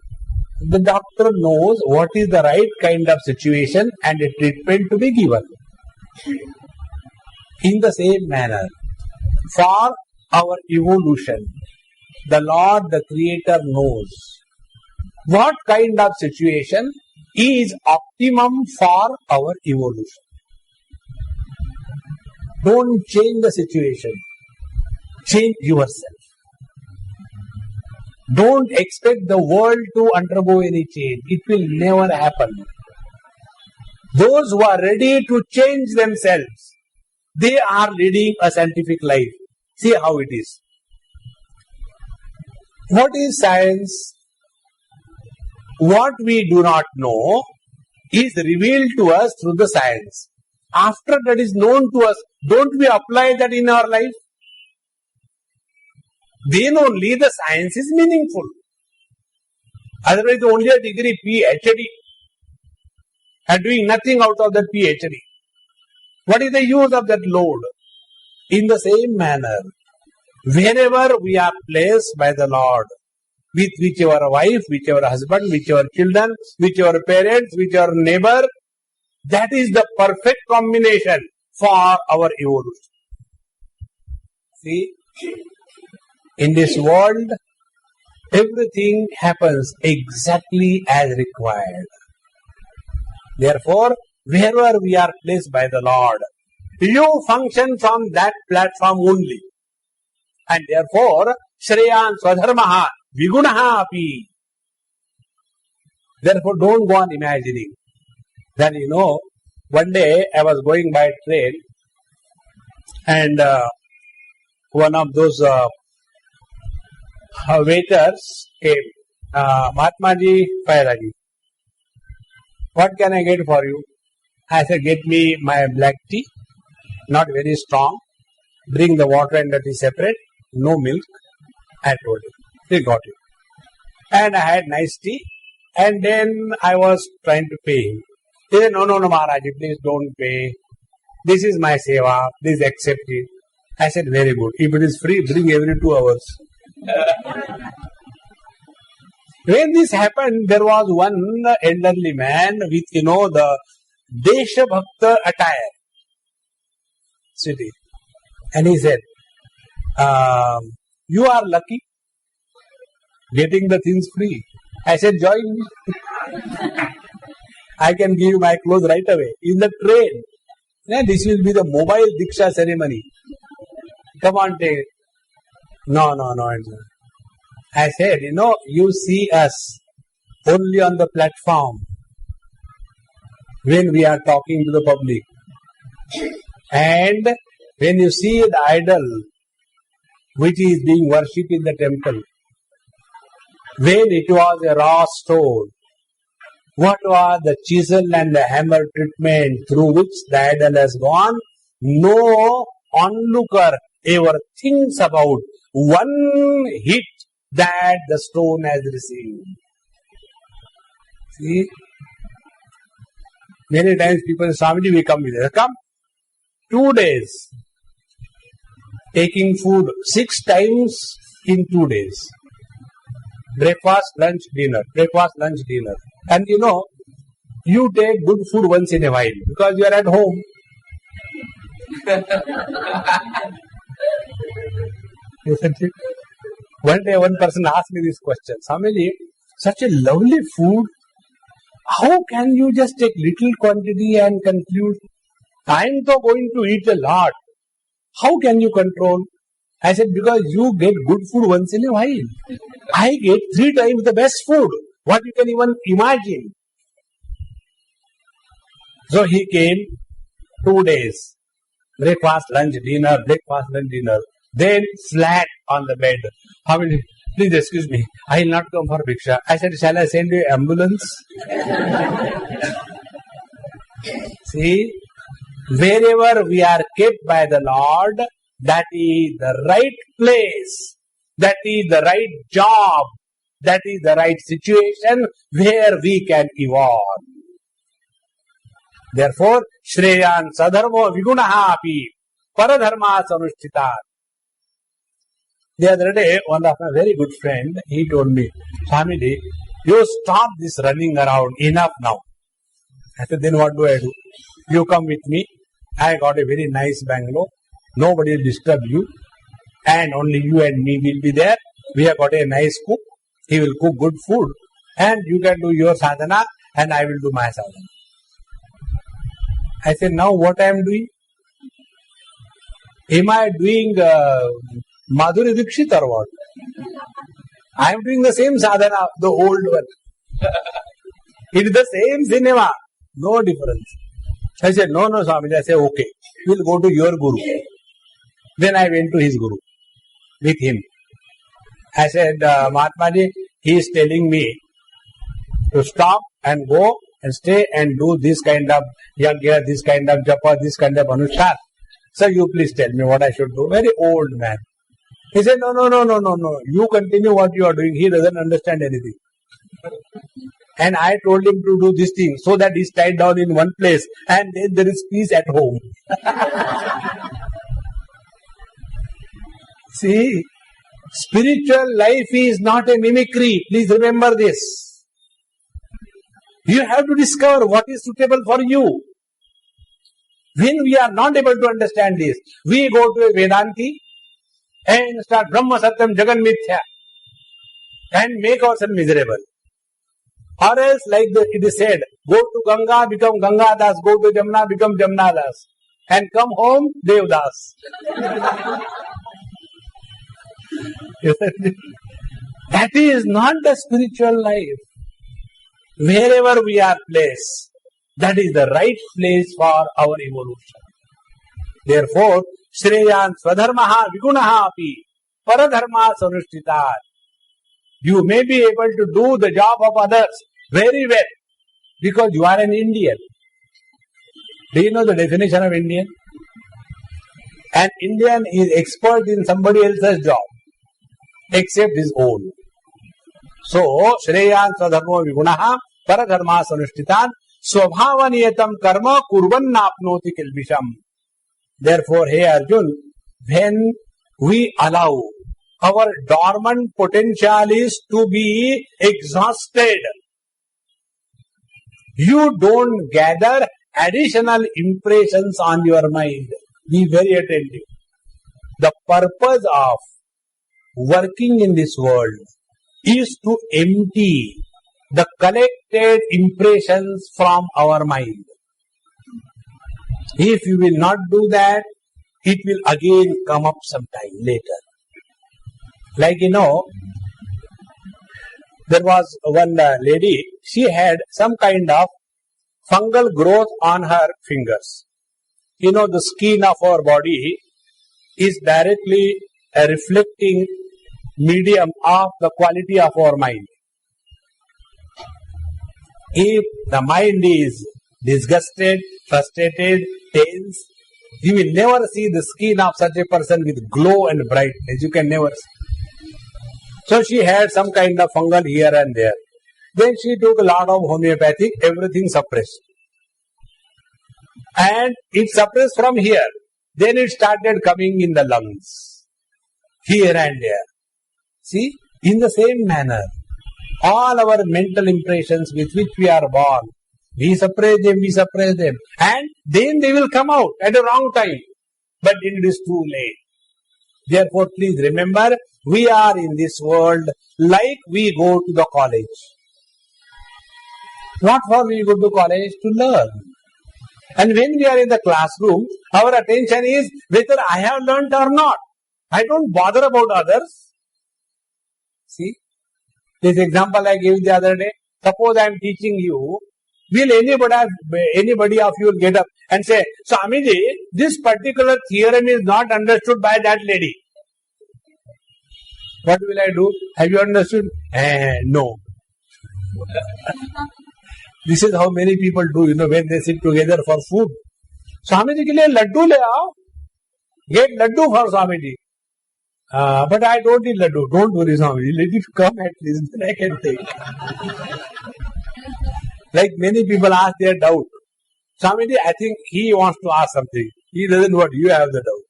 the doctor knows what is the right kind of situation and a treatment to be given. In the same manner, for our evolution, the Lord, the Creator, knows what kind of situation is optimum for our evolution. Don't change the situation. Change yourself. Don't expect the world to undergo any change. It will never happen. Those who are ready to change themselves They are leading a scientific life. See how it is. What is science? What we do not know is revealed to us through the science. After that is known to us, don't we apply that in our life? Then only the science is meaningful. Otherwise, only a degree PhD and doing nothing out of that PhD. What is the use of that load? In the same manner, wherever we are placed by the Lord, with whichever wife, whichever husband, whichever children, whichever parents, whichever neighbor, that is the perfect combination for our evolution. See, in this world, everything happens exactly as required. Therefore, wherever we are placed by the Lord, you function from that platform only. And therefore, Shreyan Swadharmaha Vigunaha api. Therefore, don't go on imagining. Then one day I was going by train and one of those waiters came. Mahatmaji, Pairaji, what can I get for you? I said, get me my black tea, not very strong. Bring the water and the tea separate, no milk. I told him. He got it. And I had nice tea. And then I was trying to pay him. He said, no, Maharaji, please don't pay. This is my seva. Please accept it. I said, very good. If it is free, bring every 2 hours. When this happened, there was one elderly man with, the Desha Bhakta attire. City. And he said, you are lucky getting the things free. I said, join me. I can give you my clothes right away. In the train. Yeah, this will be the mobile Diksha ceremony. Come on, take it. No. I said, you see us only on the platform when we are talking to the public. And when you see the idol which is being worshipped in the temple, when it was a raw stone, what was the chisel and the hammer treatment through which the idol has gone? No onlooker ever thinks about one hit that the stone has received. See? Many times people say, Swamiji, we come with us. Come. 2 days. Taking food 6 times in 2 days. Breakfast, lunch, dinner. Breakfast, lunch, dinner. And you take good food once in a while because you are at home. Isn't it? One day one person asked me this question, Swamiji, such a lovely food, how can you just take little quantity and conclude? I am though going to eat a lot. How can you control? I said, because you get good food once in a while. I get 3 times the best food. What you can even imagine. So he came 2 days. Breakfast, lunch, dinner, breakfast, lunch, dinner. Then flat on the bed. How many? Please excuse me. I will not come for Bhiksha. I said, shall I send you ambulance? See, wherever we are kept by the Lord, that is the right place. That is the right job. That is the right situation where we can evolve. Therefore, Shreyan Sadharmo Vigunaha api Paradharma Sanushthitat. The other day, one of my very good friend, he told me, Swamiji, you stop this running around, enough now. I said, then what do I do? You come with me. I got a very nice bungalow. Nobody will disturb you. And only you and me will be there. We have got a nice cook. He will cook good food. And you can do your sadhana and I will do my sadhana. I said, now what I am doing? Am I doing Madhuri Dikshit or what? I am doing the same sadhana, the old one. It is the same cinema. No difference. I said, no, Swamiji. I said, okay, we'll go to your Guru. Then I went to his Guru with him. I said, Mahatmaji, he is telling me to stop and go and stay and do this kind of yagya, this kind of japa, this kind of anushthan. Sir, you please tell me what I should do. Very old man. He said, no. You continue what you are doing. He doesn't understand anything. And I told him to do this thing so that he is tied down in one place and then there is peace at home. See, spiritual life is not a mimicry. Please remember this. You have to discover what is suitable for you. When we are not able to understand this, we go to a Vedanti and start Brahma Satyam Jagan Mithya and make ourselves miserable. Or else, like it is said, go to Ganga, become Ganga Das, go to Jamna, become Jamna Das, and come home, Dev Das. That is not the spiritual life. Wherever we are placed, that is the right place for our evolution. Therefore, Shreyan Swadharmaha Vigunaha api Paradharma Sanushthitat. You may be able to do the job of others very well because you are an Indian. Do you know the definition of Indian? An Indian is expert in somebody else's job except his own. So, Shreyan Swadharmo Vigunaha Paradharma Sanushthitat Swabhavaniyatam Karma Kurvannapnoti Kilbisham. Therefore, hey Arjun, when we allow our dormant potential to be exhausted, you don't gather additional impressions on your mind. Be very attentive. The purpose of working in this world is to empty the collected impressions from our mind. If you will not do that, it will again come up sometime later. Like there was one lady, she had some kind of fungal growth on her fingers. The skin of our body is directly a reflecting medium of the quality of our mind. If the mind is disgusted, frustrated, tense, you will never see the skin of such a person with glow and brightness. You can never see. So she had some kind of fungal here and there. Then she took a lot of homeopathic, everything suppressed. And it suppressed from here. Then it started coming in the lungs, here and there. See, in the same manner, all our mental impressions with which we are born, we suppress them, and then they will come out at a wrong time. But it is too late. Therefore, please remember, we are in this world like we go to the college. What for we go to college? To learn. And when we are in the classroom, our attention is whether I have learnt or not. I don't bother about others. See, this example I gave the other day. Suppose I am teaching you. Will anybody of you will get up and say, Swamiji, this particular theorem is not understood by that lady. What will I do? Have you understood? No. This is how many people do, when they sit together for food. Swamiji ke liye laddu le aao. Get laddu for Swamiji. But I don't eat laddu. Don't worry, Swamiji. Let it come at least, then I can take. Like many people ask their doubt. Swamiji, I think he wants to ask something. He doesn't want you have the doubt.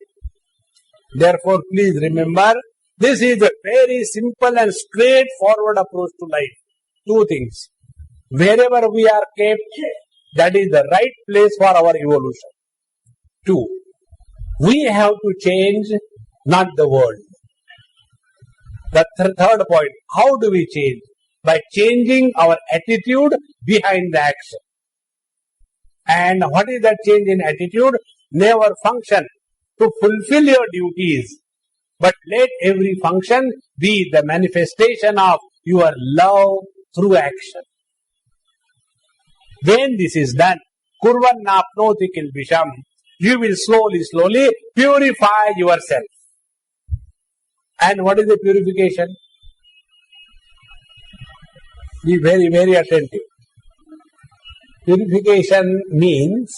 Therefore, please remember, this is a very simple and straightforward approach to life. Two things. Wherever we are kept, that is the right place for our evolution. Two, we have to change, not the world. The third point, how do we change? By changing our attitude behind the action. And what is that change in attitude? Never function to fulfill your duties, but let every function be the manifestation of your love through action. When this is done, kurvan napnoti kilbisham. You will slowly purify yourself. And what is the purification? Be very, very attentive. Purification means,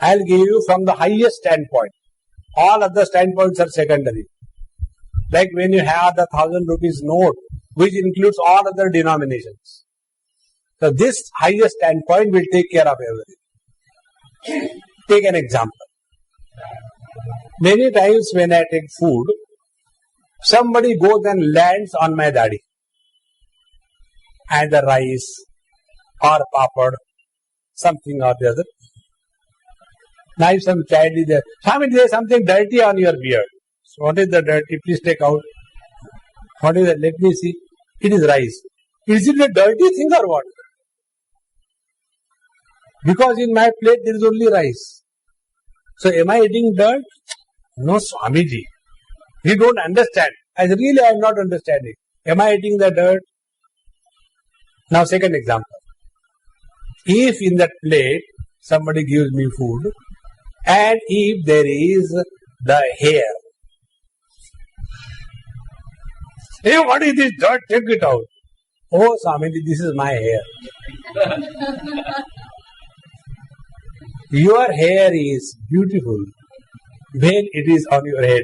I'll give you from the highest standpoint. All other standpoints are secondary. Like when you have the 1,000 rupees note, which includes all other denominations. So this highest standpoint will take care of everything. Take an example. Many times when I take food, somebody goes and lands on my dadi. Either rice or papad, something or the other. Now if some child is there, Swami, there is something dirty on your beard. So what is the dirty? Please take out. What is it? Let me see. It is rice. Is it a dirty thing or what? Because in my plate there is only rice. So am I eating dirt? No, Swamiji. You don't understand. I am not understanding. Am I eating the dirt? Now second example. If in that plate somebody gives me food and if there is the hair. Hey, what is this dirt? Take it out. Oh, Swamiji, this is my hair. Your hair is beautiful when it is on your head.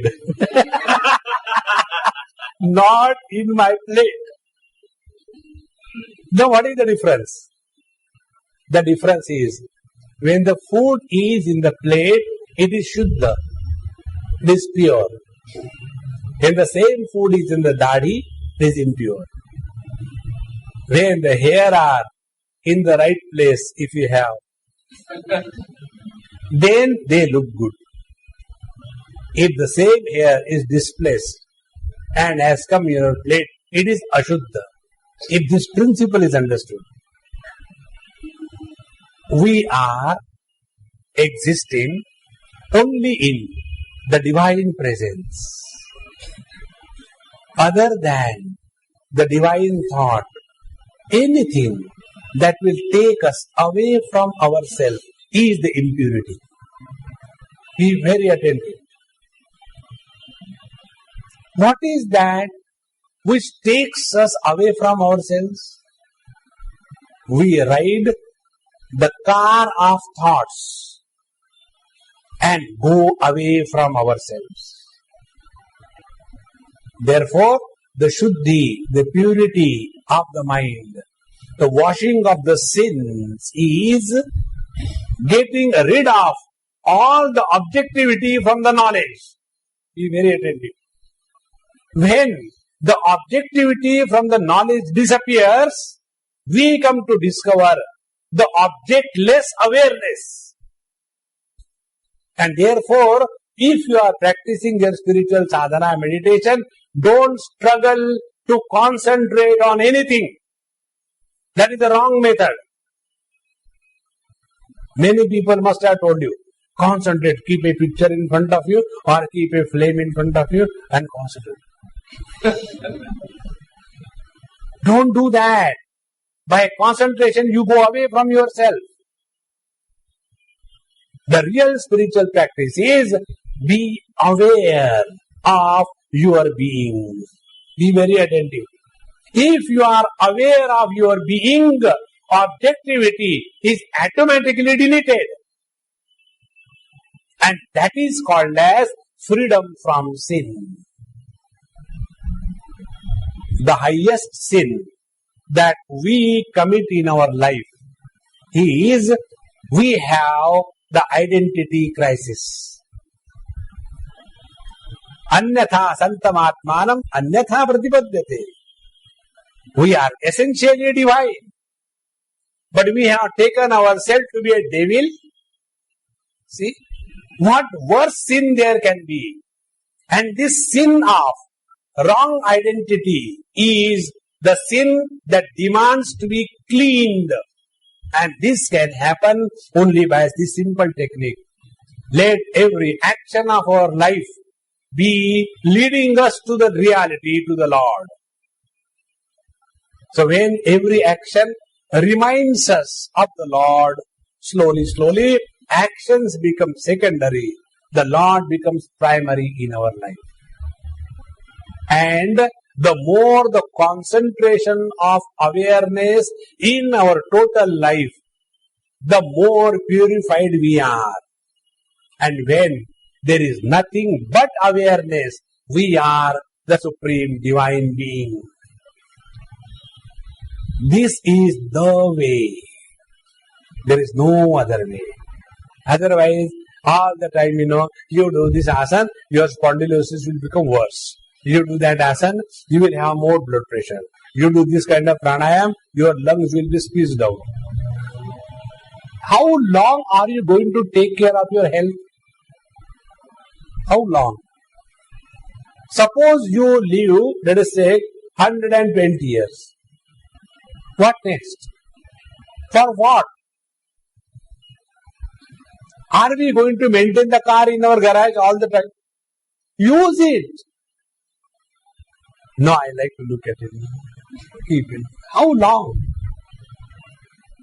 Not in my plate. Now what is the difference? The difference is, when the food is in the plate, it is Shuddha. It is pure. When the same food is in the dadi, it is impure. When the hair are in the right place, if you have, then they look good. If the same hair is displaced and has come in your plate, it is Ashuddha. If this principle is understood, we are existing only in the divine presence. Other than the divine thought, anything that will take us away from ourselves is the impurity. Be very attentive. What is that which takes us away from ourselves? We ride the car of thoughts and go away from ourselves. Therefore, the Shuddhi, the purity of the mind, the washing of the sins is getting rid of all the objectivity from the knowledge. Be very attentive. When the objectivity from the knowledge disappears, we come to discover the objectless awareness. And therefore, if you are practicing your spiritual sadhana meditation, don't struggle to concentrate on anything. That is the wrong method. Many people must have told you, concentrate, keep a picture in front of you or keep a flame in front of you and concentrate. Don't do that. By concentration, you go away from yourself. The real spiritual practice is be aware of your being. Be very attentive. If you are aware of your being, objectivity is automatically deleted. And that is called as freedom from sin. The highest sin that we commit in our life is we have the identity crisis. Anyatha santamatmanam anyatha pratipadyate. We are essentially divine, but we have taken ourselves to be a devil. See, what worse sin there can be? And this sin of wrong identity is the sin that demands to be cleaned. And this can happen only by this simple technique. Let every action of our life be leading us to the reality, to the Lord. So when every action reminds us of the Lord, slowly, slowly, actions become secondary. The Lord becomes primary in our life. And the more the concentration of awareness in our total life, the more purified we are. And when there is nothing but awareness, we are the supreme divine being. This is the way. There is no other way. Otherwise, all the time, you do this asana, your spondylosis will become worse. You do that asana, you will have more blood pressure. You do this kind of pranayam, your lungs will be squeezed out. How long are you going to take care of your health? How long? Suppose you live, let us say, 120 years. What next? For what? Are we going to maintain the car in our garage all the time? Use it. No, I like to look at it. Keep it. How long?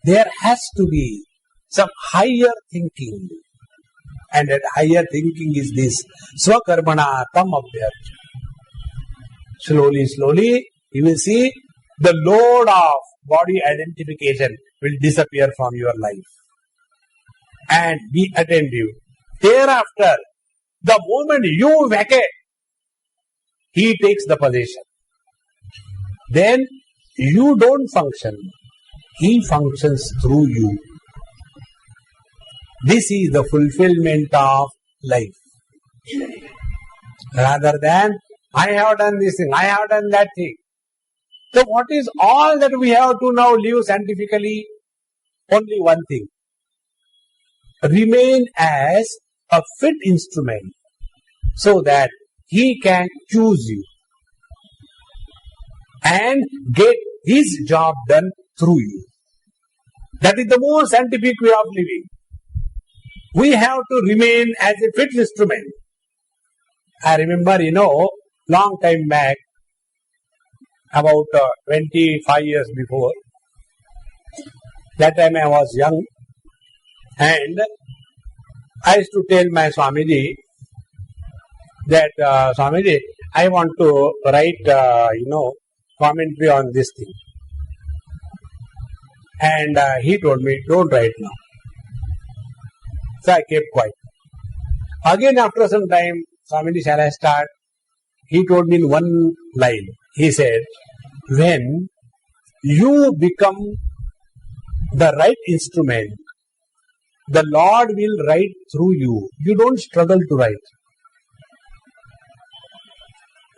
There has to be some higher thinking. And that higher thinking is this. Swakarmana tam abhyarcha. Slowly, slowly, you will see the load of body identification will disappear from your life. And be attentive. Thereafter, the moment you vacate, he takes the possession. Then you don't function. He functions through you. This is the fulfillment of life. Rather than, I have done this thing, I have done that thing. So what is all that we have to now live scientifically? Only one thing. Remain as a fit instrument so that he can choose you and get his job done through you. That is the more scientific way of living. We have to remain as a fit instrument. I remember, long time back, about 25 years before, that time I was young, and I used to tell my Swamiji that, Swamiji, I want to write, commentary on this thing. And he told me, don't write now. So I kept quiet. Again, after some time, Swamiji, shall I start? He told me in one line. He said, when you become the right instrument, the Lord will write through you. You don't struggle to write.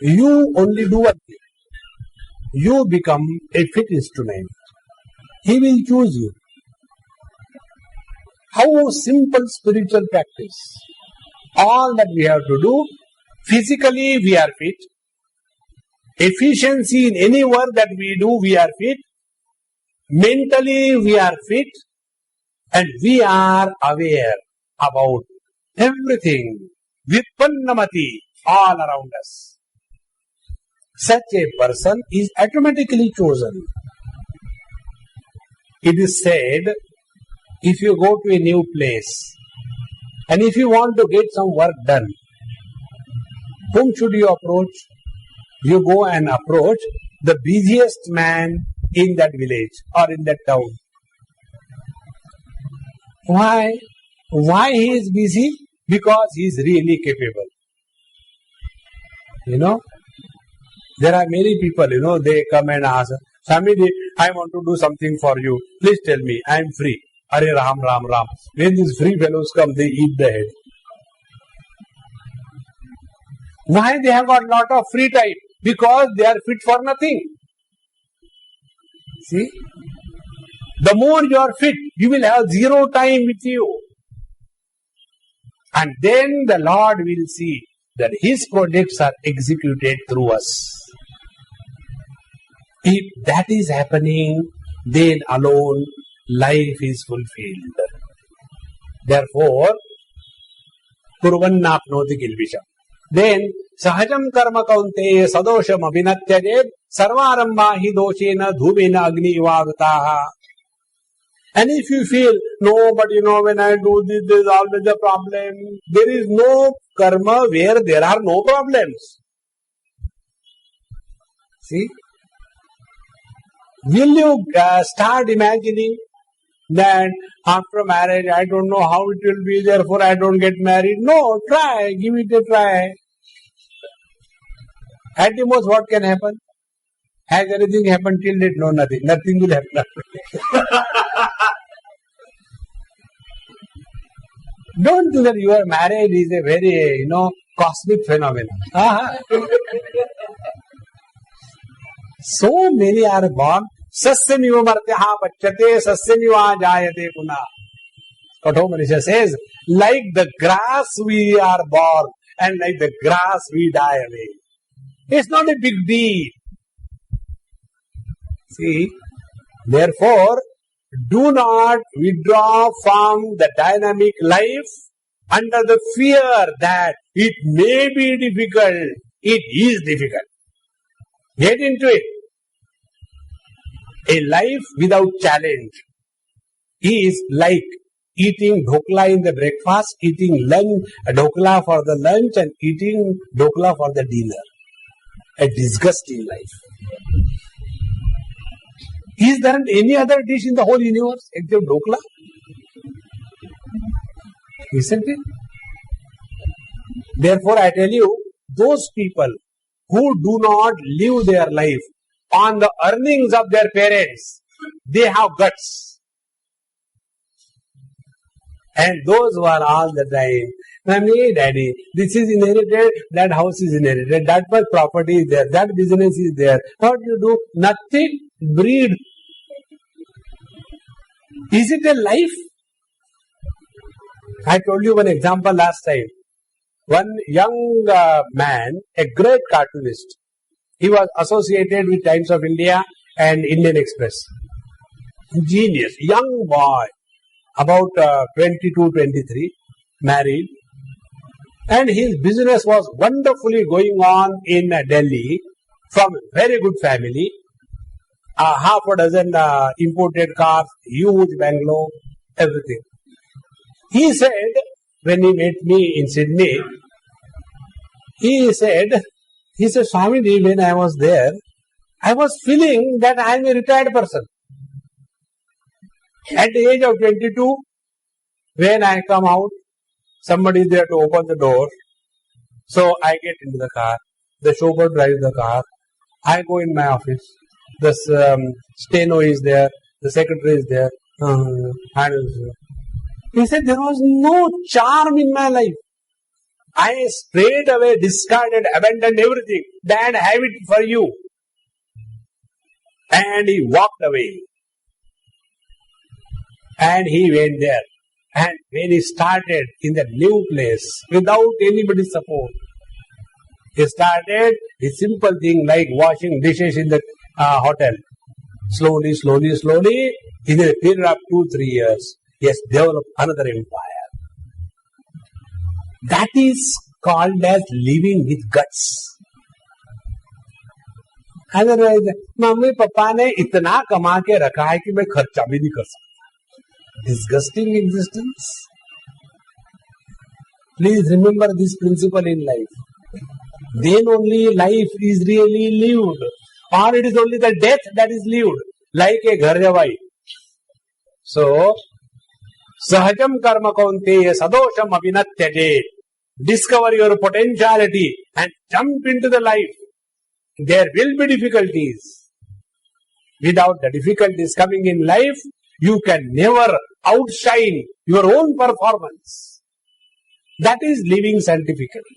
You only do one thing. You become a fit instrument. He will choose you. How simple spiritual practice. All that we have to do, physically we are fit. Efficiency in any work that we do, we are fit. Mentally we are fit. And we are aware about everything. Vipannamati all around us. Such a person is automatically chosen. It is said, if you go to a new place and if you want to get some work done, whom should you approach? You go and approach the busiest man in that village or in that town. Why? Why he is busy? Because he is really capable. There are many people, they come and ask, Swamiji, I want to do something for you. Please tell me, I am free. Hare Ram, Ram, Ram. When these free fellows come, they eat the head. Why they have got lot of free time? Because they are fit for nothing. See? The more you are fit, you will have zero time with you. And then the Lord will see that His projects are executed through us. If that is happening, then alone life is fulfilled. Therefore, kurvannapnoti kilvisham. Then, sahajam karma kaunteya sadosham abhinatyajed sarvarambha hi doshena dhumena agni ivavataha. And if you feel, no, but when I do this, there is always a problem. There is no karma where there are no problems. See? Will you start imagining that after marriage, I don't know how it will be, therefore I don't get married? No, try, give it a try. At the most, what can happen? Has anything happened till date? No, nothing. Nothing will happen. Don't think that your marriage is a very, cosmic phenomenon. So many are born. Sasyamiva martyaha pachyate sasyamiva jayate puna. Kathomanisha says, like the grass we are born and like the grass we die away. It's not a big deal. See, therefore, do not withdraw from the dynamic life under the fear that it may be difficult. It is difficult. Get into it. A life without challenge is like eating dhokla in the breakfast, eating dhokla for the lunch and eating dhokla for the dinner. A disgusting life. Is there any other dish in the whole universe except dhokla? Isn't it? Therefore, I tell you, those people who do not live their life on the earnings of their parents, they have guts. And those who are all the time, Mommy, Daddy, this is inherited, that house is inherited, that much property is there, that business is there. What do you do? Nothing. Breed. Is it a life? I told you one example last time. One young man, a great cartoonist, he was associated with Times of India and Indian Express. Genius, young boy, about 22, 23, married. And his business was wonderfully going on in Delhi from a very good family. Half a dozen imported cars, huge bungalow, everything. He said, when he met me in Sydney, he said, Swamiji, when I was there, I was feeling that I am a retired person. At the age of 22, when I come out, somebody is there to open the door. So I get into the car. The chauffeur drives the car. I go in my office. The steno is there. The secretary is there. He said, there was no charm in my life. I straight away discarded, abandoned everything. Dad, have it for you. And he walked away. And he went there. And when he started in that new place, without anybody's support, he started a simple thing like washing dishes in the hotel. Slowly, in a period of 2-3 years, he has developed another empire. That is called as living with guts. Otherwise, mummy papa ने इतना कमा के रखा है कि मैं खर्चा भी नहीं कर सकता. Disgusting existence. Please remember this principle in life. Then only life is really lived. Or it is only the death that is lived. Like a gharjavai. So, sahajam karma kaunteya sadosham abhinatyaje. Discover your potentiality and jump into the life. There will be difficulties. Without the difficulties coming in life, you can never outshine your own performance. That is living scientifically.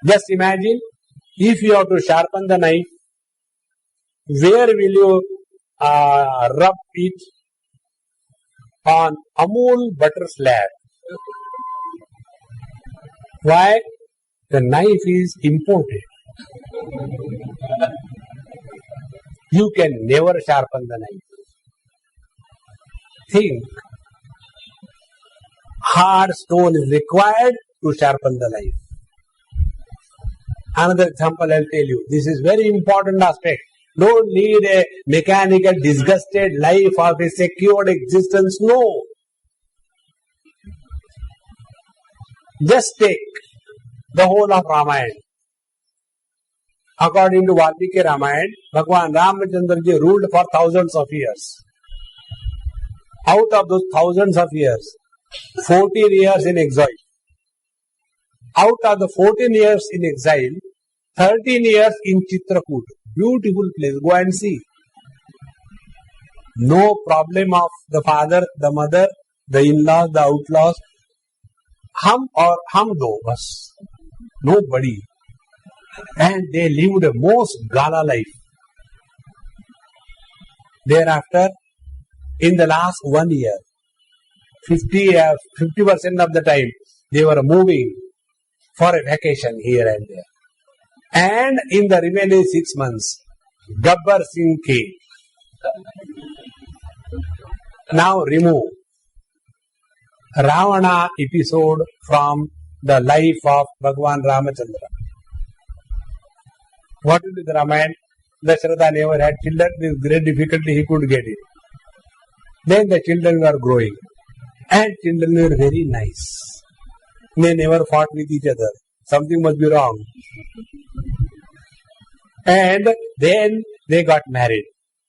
Just imagine, if you have to sharpen the knife, where will you rub it? On Amul butter slab. Why? The knife is imported. You can never sharpen the knife. Think. Hard stone is required to sharpen the knife. Another example I'll tell you. This is very important aspect. Don't need a mechanical, disgusted life of a secured existence. No. Just take the whole of Ramayana. According to Valmiki Ramayana, Bhagwan Ramachandraji ruled for thousands of years. Out of those thousands of years, 14 years in exile. Out of the 14 years in exile, 13 years in Chitrakoot. Beautiful place. Go and see. No problem of the father, the mother, the in-laws, the outlaws. Hum do, bas. Nobody. And they lived a most gala life. Thereafter, in the last 1 year, 50% of the time, they were moving for a vacation here and there. And in the remaining 6 months, Gabbar Singh came. Now remove Ravana episode from the life of Bhagwan Ramachandra. What is the Ramayana? Dasharatha never had children. With great difficulty he could get it. Then the children were growing. And children were very nice. They never fought with each other. Something must be wrong. And then they got married.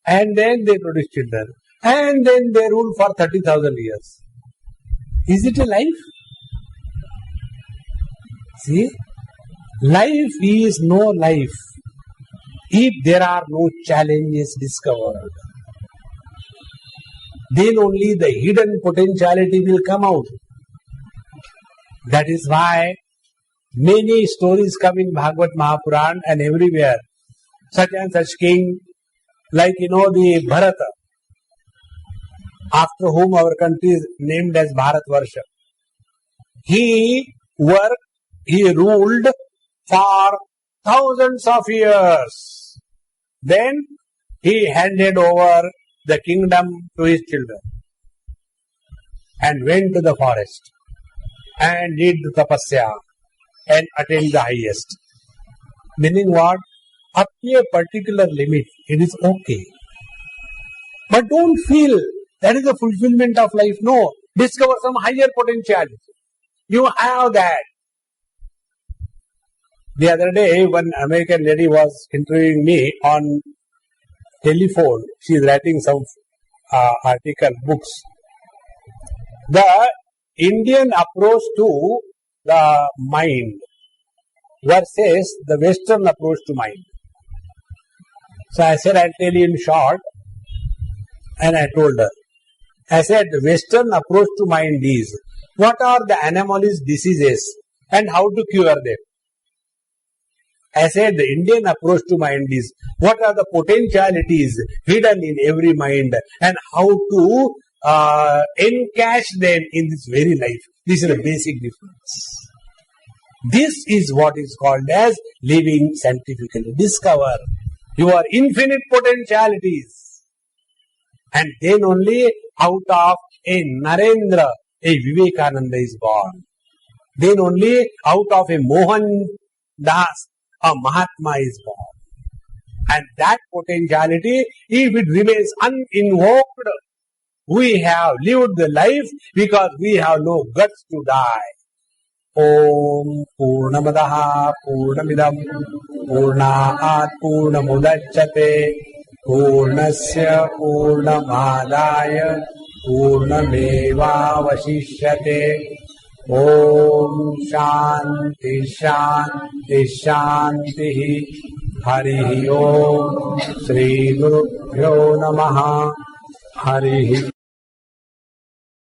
And then they produced children. And then they ruled for 30,000 years. Is it a life? See? Life is no life if there are no challenges discovered. Then only the hidden potentiality will come out. That is why many stories come in Bhagavad Mahapuran and everywhere. Such and such king, like the Bharata, after whom our country is named as Bharatvarsha. He ruled for thousands of years. Then he handed over the kingdom to his children and went to the forest and did the tapasya and attained the highest. Meaning what? Up to a particular limit, it is okay. But don't feel that is the fulfillment of life. No. Discover some higher potentiality. You have that. The other day, one American lady was interviewing me on telephone. She is writing some article, books. The Indian approach to the mind versus the Western approach to mind. So I said, I'll tell you in short. And I told her. I said, the Western approach to mind is, what are the anomalies, diseases, and how to cure them? I said, the Indian approach to mind is, what are the potentialities hidden in every mind, and how to encash them in this very life. This is a basic difference. This is what is called as living scientifically. Discover your infinite potentialities. And then only out of a Narendra, a Vivekananda is born. Then only out of a Mohan Das, a Mahatma is born. And that potentiality, if it remains uninvoked, we have lived the life because we have no guts to die. Om Purnamadaha Purnamidam Purnaat Purnamudachyate Purnasya Purnamadaya Purnameva Vasishyate. Om Shanti Shanti Shanti. Hari Om Shri Guru Bhyo Namaha. Hari